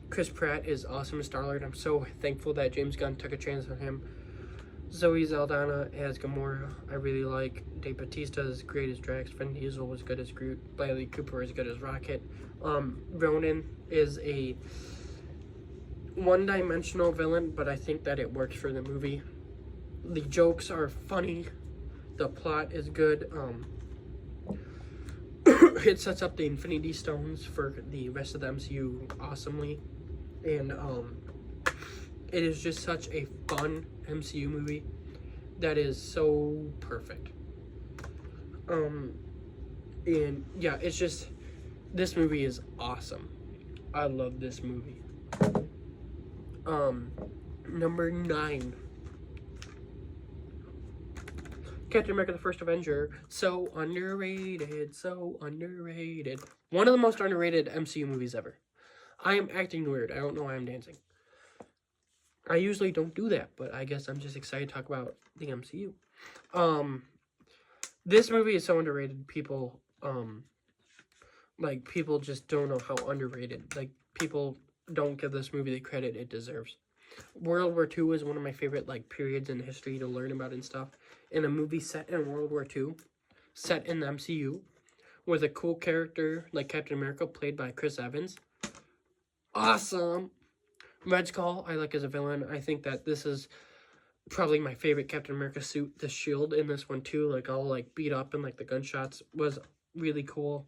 Chris Pratt is awesome as Star-Lord. I'm so thankful that James Gunn took a chance on him. Zoe Saldana as Gamora, I really like. Dave Bautista is great as Drax. Vin Diesel was good as Groot. Bradley Cooper is good as Rocket. Ronan is a one-dimensional villain, but I think that it works for the movie. The jokes are funny. The plot is good. It sets up the Infinity Stones for the rest of the MCU awesomely. And it is just such a fun MCU movie that is so perfect. And yeah, it's just, this movie is awesome. I love this movie. Number 9. Captain America: The First Avenger. So underrated, so underrated. One of the most underrated MCU movies ever. I am acting weird. I don't know why I'm dancing. I usually don't do that, but I guess I'm just excited to talk about the MCU. This movie is so underrated. People, people just don't know how underrated. Like, people don't give this movie the credit it deserves. World War II is one of my favorite, periods in history to learn about and stuff. And a movie set in World War II, set in the MCU, with a cool character like Captain America, played by Chris Evans. Awesome! Red Skull, I like as a villain. I think that this is probably my favorite Captain America suit. The shield in this one, too, all, beat up and, the gunshots was really cool.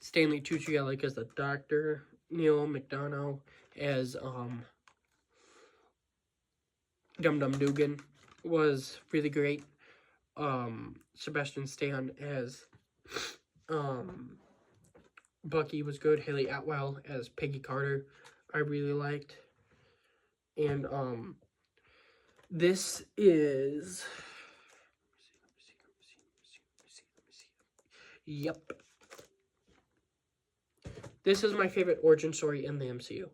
Stanley Tucci, I like as the Doctor. Neil McDonough as Dum Dum Dugan was really great. Sebastian Stan as Bucky was good. Haley Atwell as Peggy Carter, I really liked. And this is, yep. This is my favorite origin story in the MCU.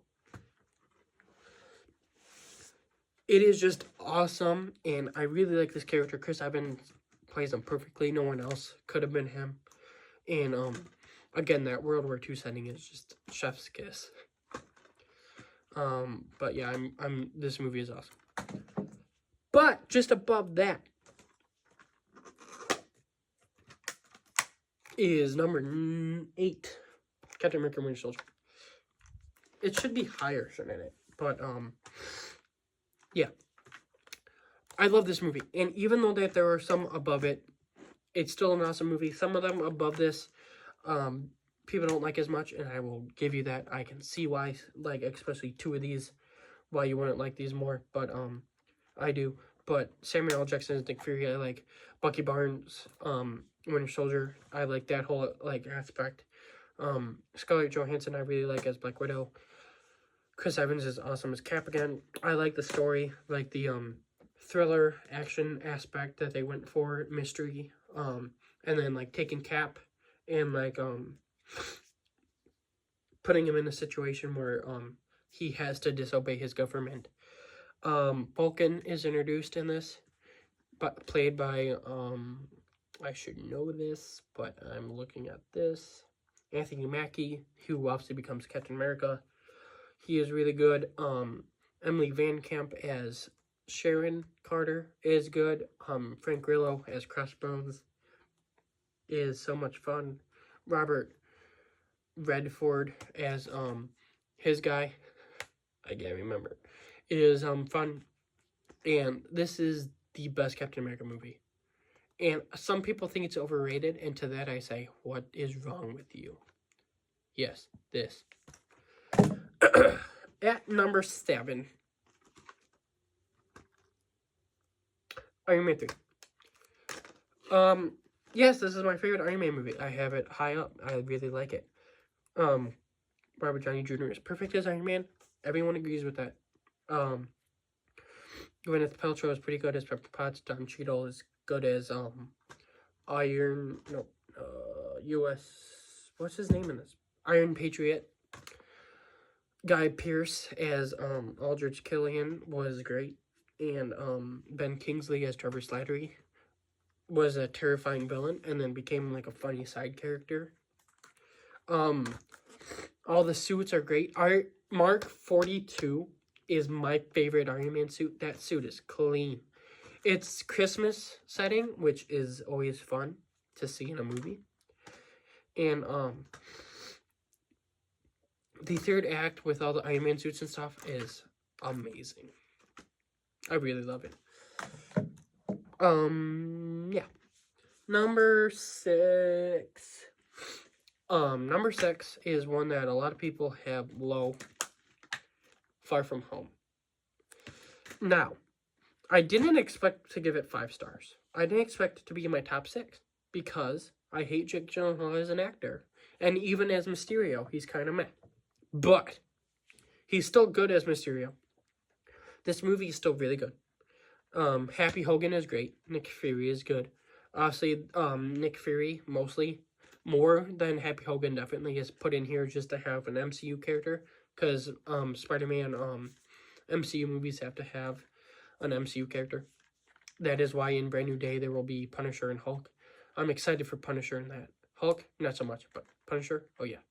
It is just awesome, and I really like this character. Chris Evans plays him perfectly. No one else could have been him. And again, that World War II setting is just chef's kiss. But yeah, this movie is awesome. But just above that is number 8. Captain America: Winter Soldier. It should be higher, shouldn't it? But, yeah. I love this movie. And even though that there are some above it, it's still an awesome movie. Some of them above this, people don't like as much, and I will give you that. I can see why, especially 2 of these, why you wouldn't like these more. But, I do. But Samuel L. Jackson as Nick Fury. I like Bucky Barnes, Winter Soldier. I like that whole, aspect. Scarlett Johansson I really like as Black Widow. Chris Evans is awesome as Cap again. I like the story, the thriller action aspect that they went for, mystery, and then taking Cap and putting him in a situation where he has to disobey his government. Vulcan is introduced in this, but played by I should know this, but I'm looking at this. Anthony Mackie, who obviously becomes Captain America. He is really good. Emily Van Camp as Sharon Carter is good. Frank Grillo as Crossbones is so much fun. Robert Redford as his guy, I can't remember, is fun. And this is the best Captain America movie. And some people think it's overrated, and to that I say, what is wrong with you? Yes, this. At number 7, Iron Man 3. Yes, this is my favorite Iron Man movie. I have it high up. I really like it. Robert Downey Jr. is perfect as Iron Man. Everyone agrees with that. Gwyneth Paltrow is pretty good as Pepper Potts. Don Cheadle is good as what's his name in this? Iron Patriot. Guy Pearce as Aldrich Killian was great, and Ben Kingsley as Trevor Slattery was a terrifying villain, and then became like a funny side character. All the suits are great. Mark 42 is my favorite Iron Man suit. That suit is clean. It's Christmas setting, which is always fun to see in a movie. And the third act with all the Iron Man suits and stuff is amazing. I really love it. Yeah. Number 6. Number 6 is one that a lot of people have low. Far From Home. Now, I didn't expect to give it 5 stars. I didn't expect it to be in my top 6 because I hate Jake Gyllenhaal as an actor. And even as Mysterio, he's kind of meh. But he's still good as Mysterio. This movie is still really good. Happy Hogan is great. Nick Fury is good. Obviously, Nick Fury, mostly, more than Happy Hogan, definitely is put in here just to have an MCU character. Because Spider-Man MCU movies have to have an MCU character. That is why in Brand New Day there will be Punisher and Hulk. I'm excited for Punisher in that. Hulk, not so much, but Punisher, oh yeah.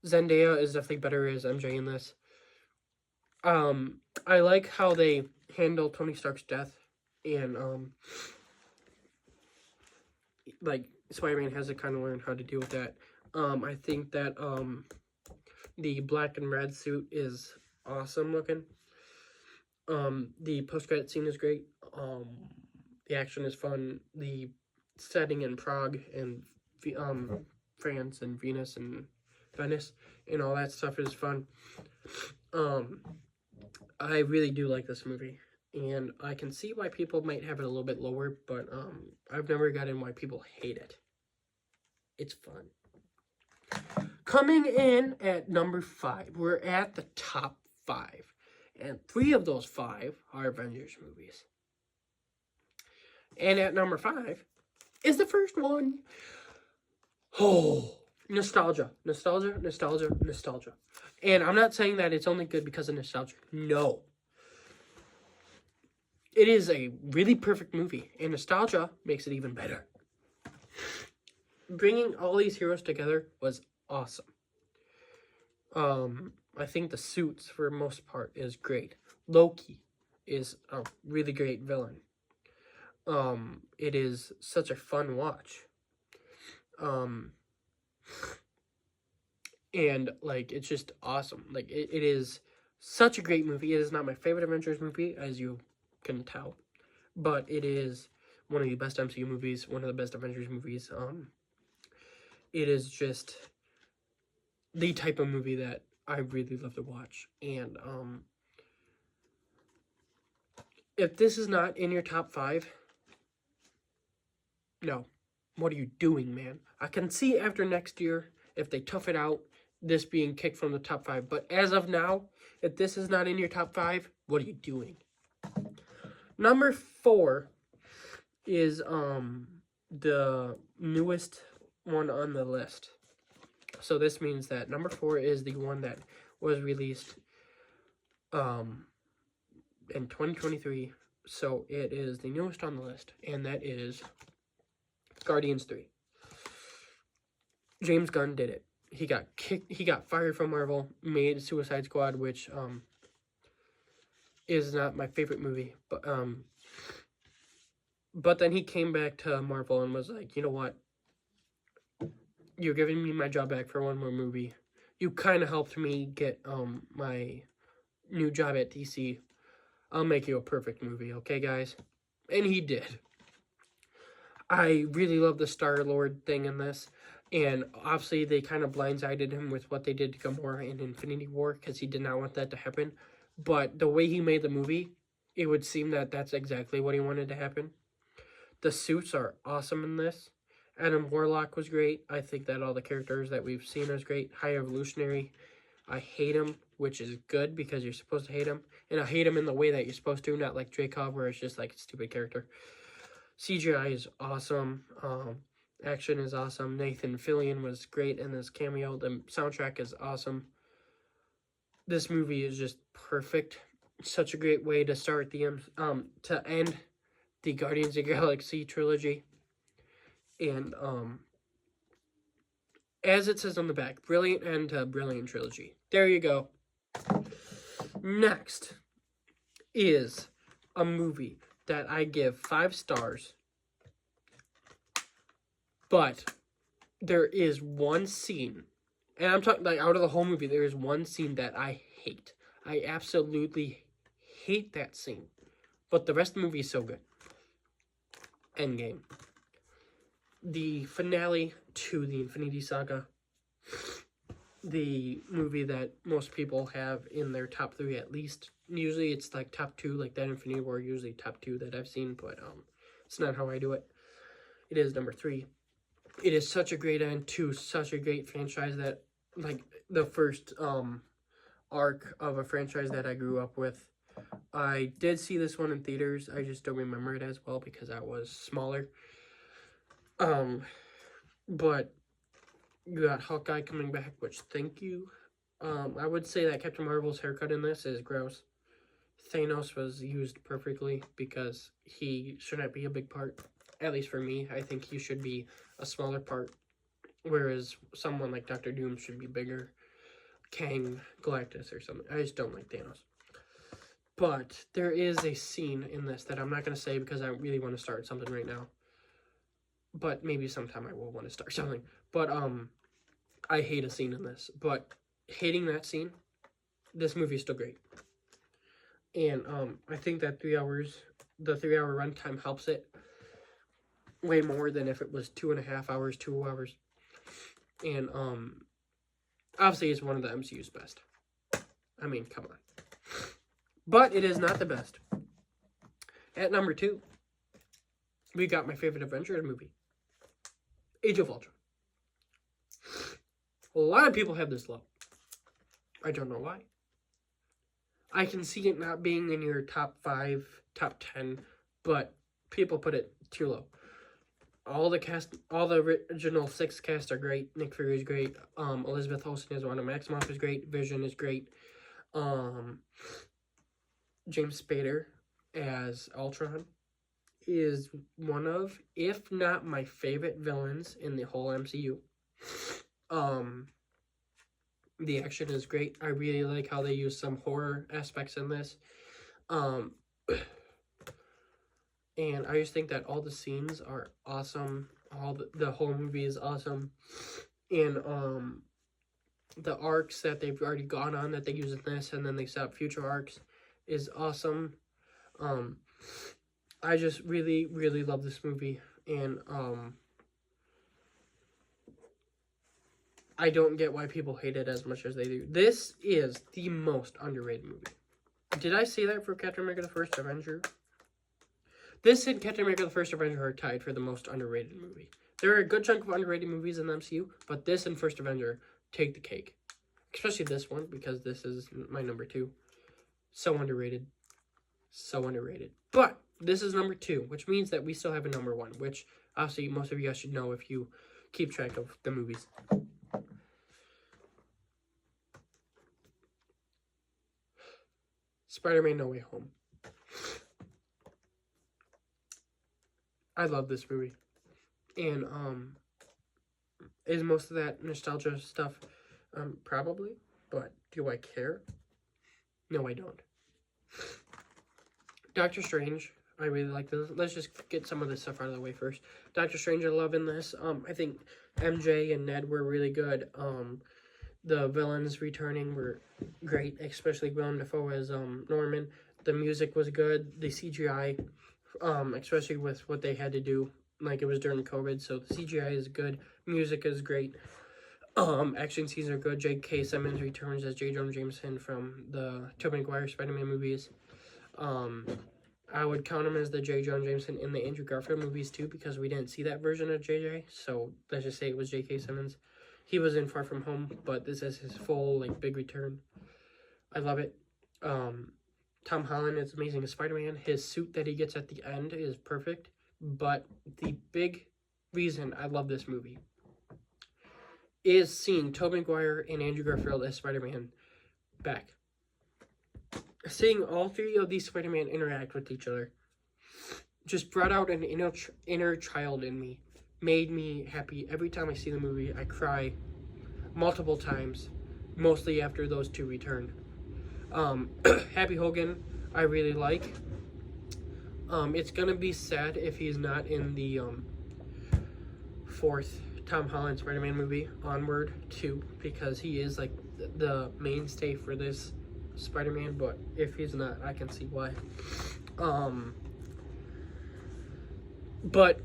Zendaya is definitely better as MJ in this. I like how they handle Tony Stark's death, and like Spider-Man has to kind of learn how to deal with that. I think that the black and red suit is awesome looking. The post-credit scene is great. The action is fun. The setting in Prague and France and Venus and Venice and all that stuff is fun. I really do like this movie, and I can see why people might have it a little bit lower, but I've never gotten why people hate it. It's fun. Coming in at number 5, we're at the top 5, and 3 of those 5 are Avengers movies. And at number 5 is the first one. Oh, nostalgia, nostalgia, nostalgia, nostalgia. And I'm not saying that it's only good because of nostalgia. No. It is a really perfect movie, and nostalgia makes it even better. Bringing all these heroes together was awesome. I think the suits, for the most part, is great. Loki is a really great villain. It is such a fun watch. And, like, it's just awesome. Like, it is such a great movie. It is not my favorite Avengers movie, as you can tell. But it is one of the best MCU movies, one of the best Avengers movies. It is just the type of movie that I really love to watch. And, if this is not in your top 5, no. What are you doing, man? I can see after next year, if they tough it out, this being kicked from the top 5. But as of now, if this is not in your top 5, what are you doing? Number 4 is the newest one on the list. So this means that number 4 is the one that was released in 2023. So it is the newest on the list, and that is Guardians 3. James Gunn did it. He got fired from Marvel, made Suicide Squad, which is not my favorite movie, but then he came back to Marvel and was like, you know what? You're giving me my job back for one more movie. You kind of helped me get my new job at DC. I'll make you a perfect movie, okay, guys? And he did. I really love the Star-Lord thing in this. And obviously, they kind of blindsided him with what they did to Gamora in Infinity War because he did not want that to happen. But the way he made the movie, it would seem that that's exactly what he wanted to happen. The suits are awesome in this. Adam Warlock was great. I think that all the characters that we've seen is great. High Evolutionary, I hate him, which is good because you're supposed to hate him. And I hate him in the way that you're supposed to, not like Dreykov, where it's just like a stupid character. CGI is awesome. Action is awesome. Nathan Fillion was great in this cameo. The soundtrack is awesome. This movie is just perfect. Such a great way to start the to end the Guardians of the Galaxy trilogy. And as it says on the back, brilliant end to brilliant trilogy. There you go. Next is a movie that I give 5 stars. But there is one scene, and I'm talking like out of the whole movie, there is one scene that I hate. I absolutely hate that scene. But the rest of the movie is so good. Endgame. The finale to the Infinity Saga. The movie that most people have in their top 3 at least. Usually it's like top 2, like that Infinity War, usually top 2 that I've seen, but it's not how I do it. It is number 3. It is such a great end to such a great franchise that, like, the first arc of a franchise that I grew up with. I did see this one in theaters. I just don't remember it as well because I was smaller. But you got Hawkeye coming back, which, thank you. I would say that Captain Marvel's haircut in this is gross. Thanos was used perfectly because he shouldn't be a big part. At least for me, I think he should be a smaller part, whereas someone like Doctor Doom should be bigger. Kang, Galactus, or something. I just don't like Thanos. But there is a scene in this that I'm not going to say because I really want to start something right now. But maybe sometime I will want to start something. But I hate a scene in this. But hating that scene, this movie is still great. And I think that the 3-hour runtime helps it way more than if it was 2.5 hours, 2 hours. And obviously it's one of the MCU's best. I mean, come on. But it is not the best. At number 2, we got my favorite Avengers movie, Age of Ultron. A lot of people have this low. I don't know why. I can see it not being in your top 5, top 10, but people put it too low. All the original 6 cast are great. Nick Fury is great. Elizabeth Olsen is Wanda Maximoff is great. Vision is great. James Spader as Ultron is one of, if not my favorite villains in the whole MCU. The action is great. I really like how they use some horror aspects in this. And I just think that all the scenes are awesome. The whole movie is awesome. And the arcs that they've already gone on that they use in this, and then they set up future arcs, is awesome. I just really, really love this movie. And I don't get why people hate it as much as they do. This is the most underrated movie. Did I say that for Captain America: The First Avenger? This and Captain America: The First Avenger are tied for the most underrated movie. There are a good chunk of underrated movies in the MCU, but this and First Avenger take the cake. Especially this one, because this is my number 2. So underrated. So underrated. But this is number 2, which means that we still have a number 1, which obviously most of you guys should know if you keep track of the movies. Spider-Man: No Way Home. I love this movie. And is most of that nostalgia stuff? Probably. But do I care? No, I don't. Doctor Strange. I really like this. Let's just get some of this stuff out of the way first. Doctor Strange, I love in this. I think MJ and Ned were really good. The villains returning were great, especially Willem Dafoe as Norman. The music was good. The CGI, especially with what they had to do, like it was during COVID, so the CGI is good. Music is great. Action scenes are good. J.K. Simmons returns as J. Jonah Jameson from the Tobey Maguire Spider-Man movies. I would count him as the J. Jonah Jameson in the Andrew Garfield movies too, because we didn't see that version of JJ. So let's just say it was J.K. Simmons. He was in Far From Home, but this is his full like big return. I love it. Tom Holland is amazing as Spider-Man. His suit that he gets at the end is perfect. But the big reason I love this movie is seeing Tobey Maguire and Andrew Garfield as Spider-Man back. Seeing all three of these Spider-Man interact with each other just brought out an inner child in me. Made me happy. Every time I see the movie, I cry multiple times, mostly after those two return. Happy Hogan, I really like. It's gonna be sad if he's not in the fourth Tom Holland Spider-Man movie, Onward 2, because he is like the mainstay for this Spider-Man, but if he's not, I can see why. But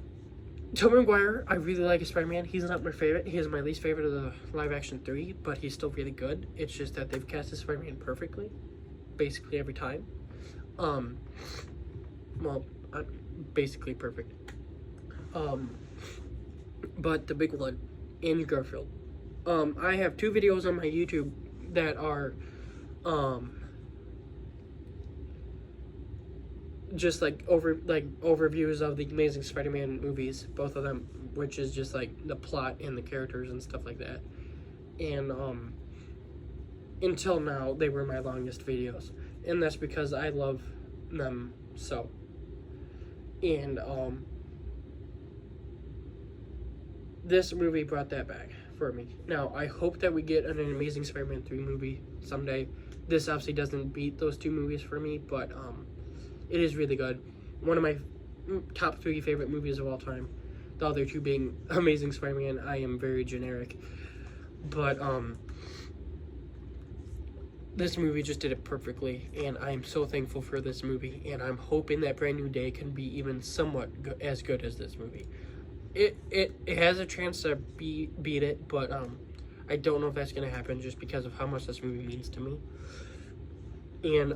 Tobey Maguire, I really like as Spider-Man. He's not my favorite. He is my least favorite of the live-action 3, but he's still really good. It's just that they've cast his Spider-Man perfectly, basically every time. Well, basically perfect. But the big one, Andrew Garfield. I have 2 videos on my YouTube that are, just like overviews of the Amazing Spider-Man movies, both of them, which is just like the plot and the characters and stuff like that. And until now, they were my longest videos, and that's because I love them so. And this movie brought that back for me. Now, I hope that we get an Amazing Spider-Man 3 movie someday. This obviously doesn't beat those 2 movies for me, but it is really good. One of my top 3 favorite movies of all time. The other 2 being Amazing Spider-Man. I am very generic. But this movie just did it perfectly, and I am so thankful for this movie, and I'm hoping that Brand New Day can be even somewhat as good as this movie. It has a chance to beat it, but I don't know if that's going to happen just because of how much this movie means to me. And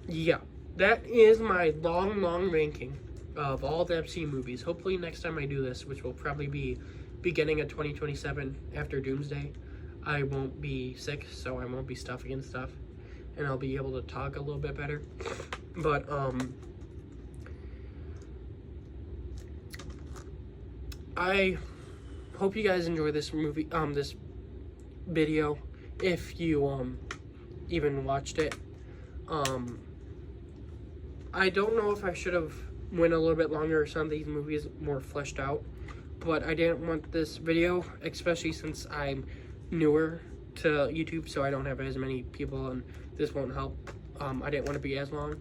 yeah, that is my long ranking of all the MCU movies. Hopefully next time I do this, which will probably be beginning of 2027 after Doomsday, I won't be sick, so I won't be stuffing and stuff, and I'll be able to talk a little bit better. But I hope you guys enjoy this movie, this video, if you even watched it. I don't know if I should have went a little bit longer or some of these movies more fleshed out, but I didn't want this video, especially since I'm newer to YouTube, so I don't have as many people, and this won't help. I didn't want to be as long,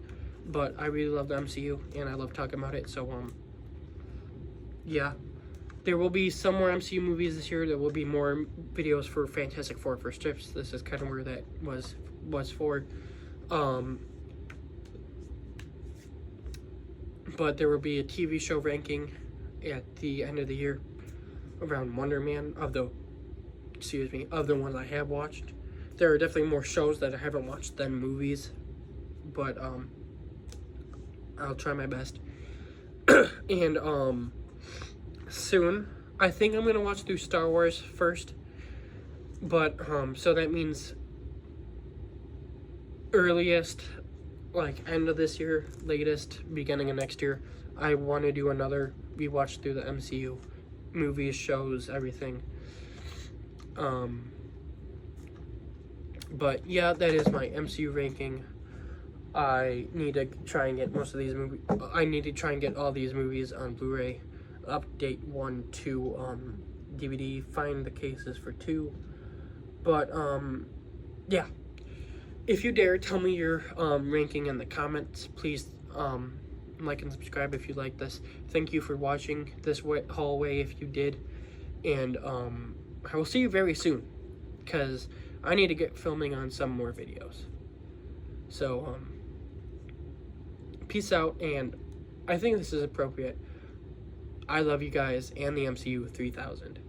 but I really love the MCU, and I love talking about it, so yeah. There will be some more MCU movies this year. There will be more videos for Fantastic Four first trips. This is kind of where that was for. But there will be a TV show ranking at the end of the year around Wonder Man of the ones I have watched. There are definitely more shows that I haven't watched than movies, but I'll try my best. And soon, I think I'm gonna watch through Star Wars first, but so that means earliest, like end of this year, latest beginning of next year, I want to do another rewatch through the MCU movies, shows, everything. But yeah, that is my MCU ranking. I need to try and get most of these movies. I need to try and get all these movies on Blu-ray. Update 1 to DVD. Find the cases for 2. But yeah. If you dare, tell me your ranking in the comments. Please like and subscribe if you like this. Thank you for watching this hallway if you did. And I will see you very soon, because I need to get filming on some more videos. So peace out, and I think this is appropriate. I love you guys and the MCU 3000.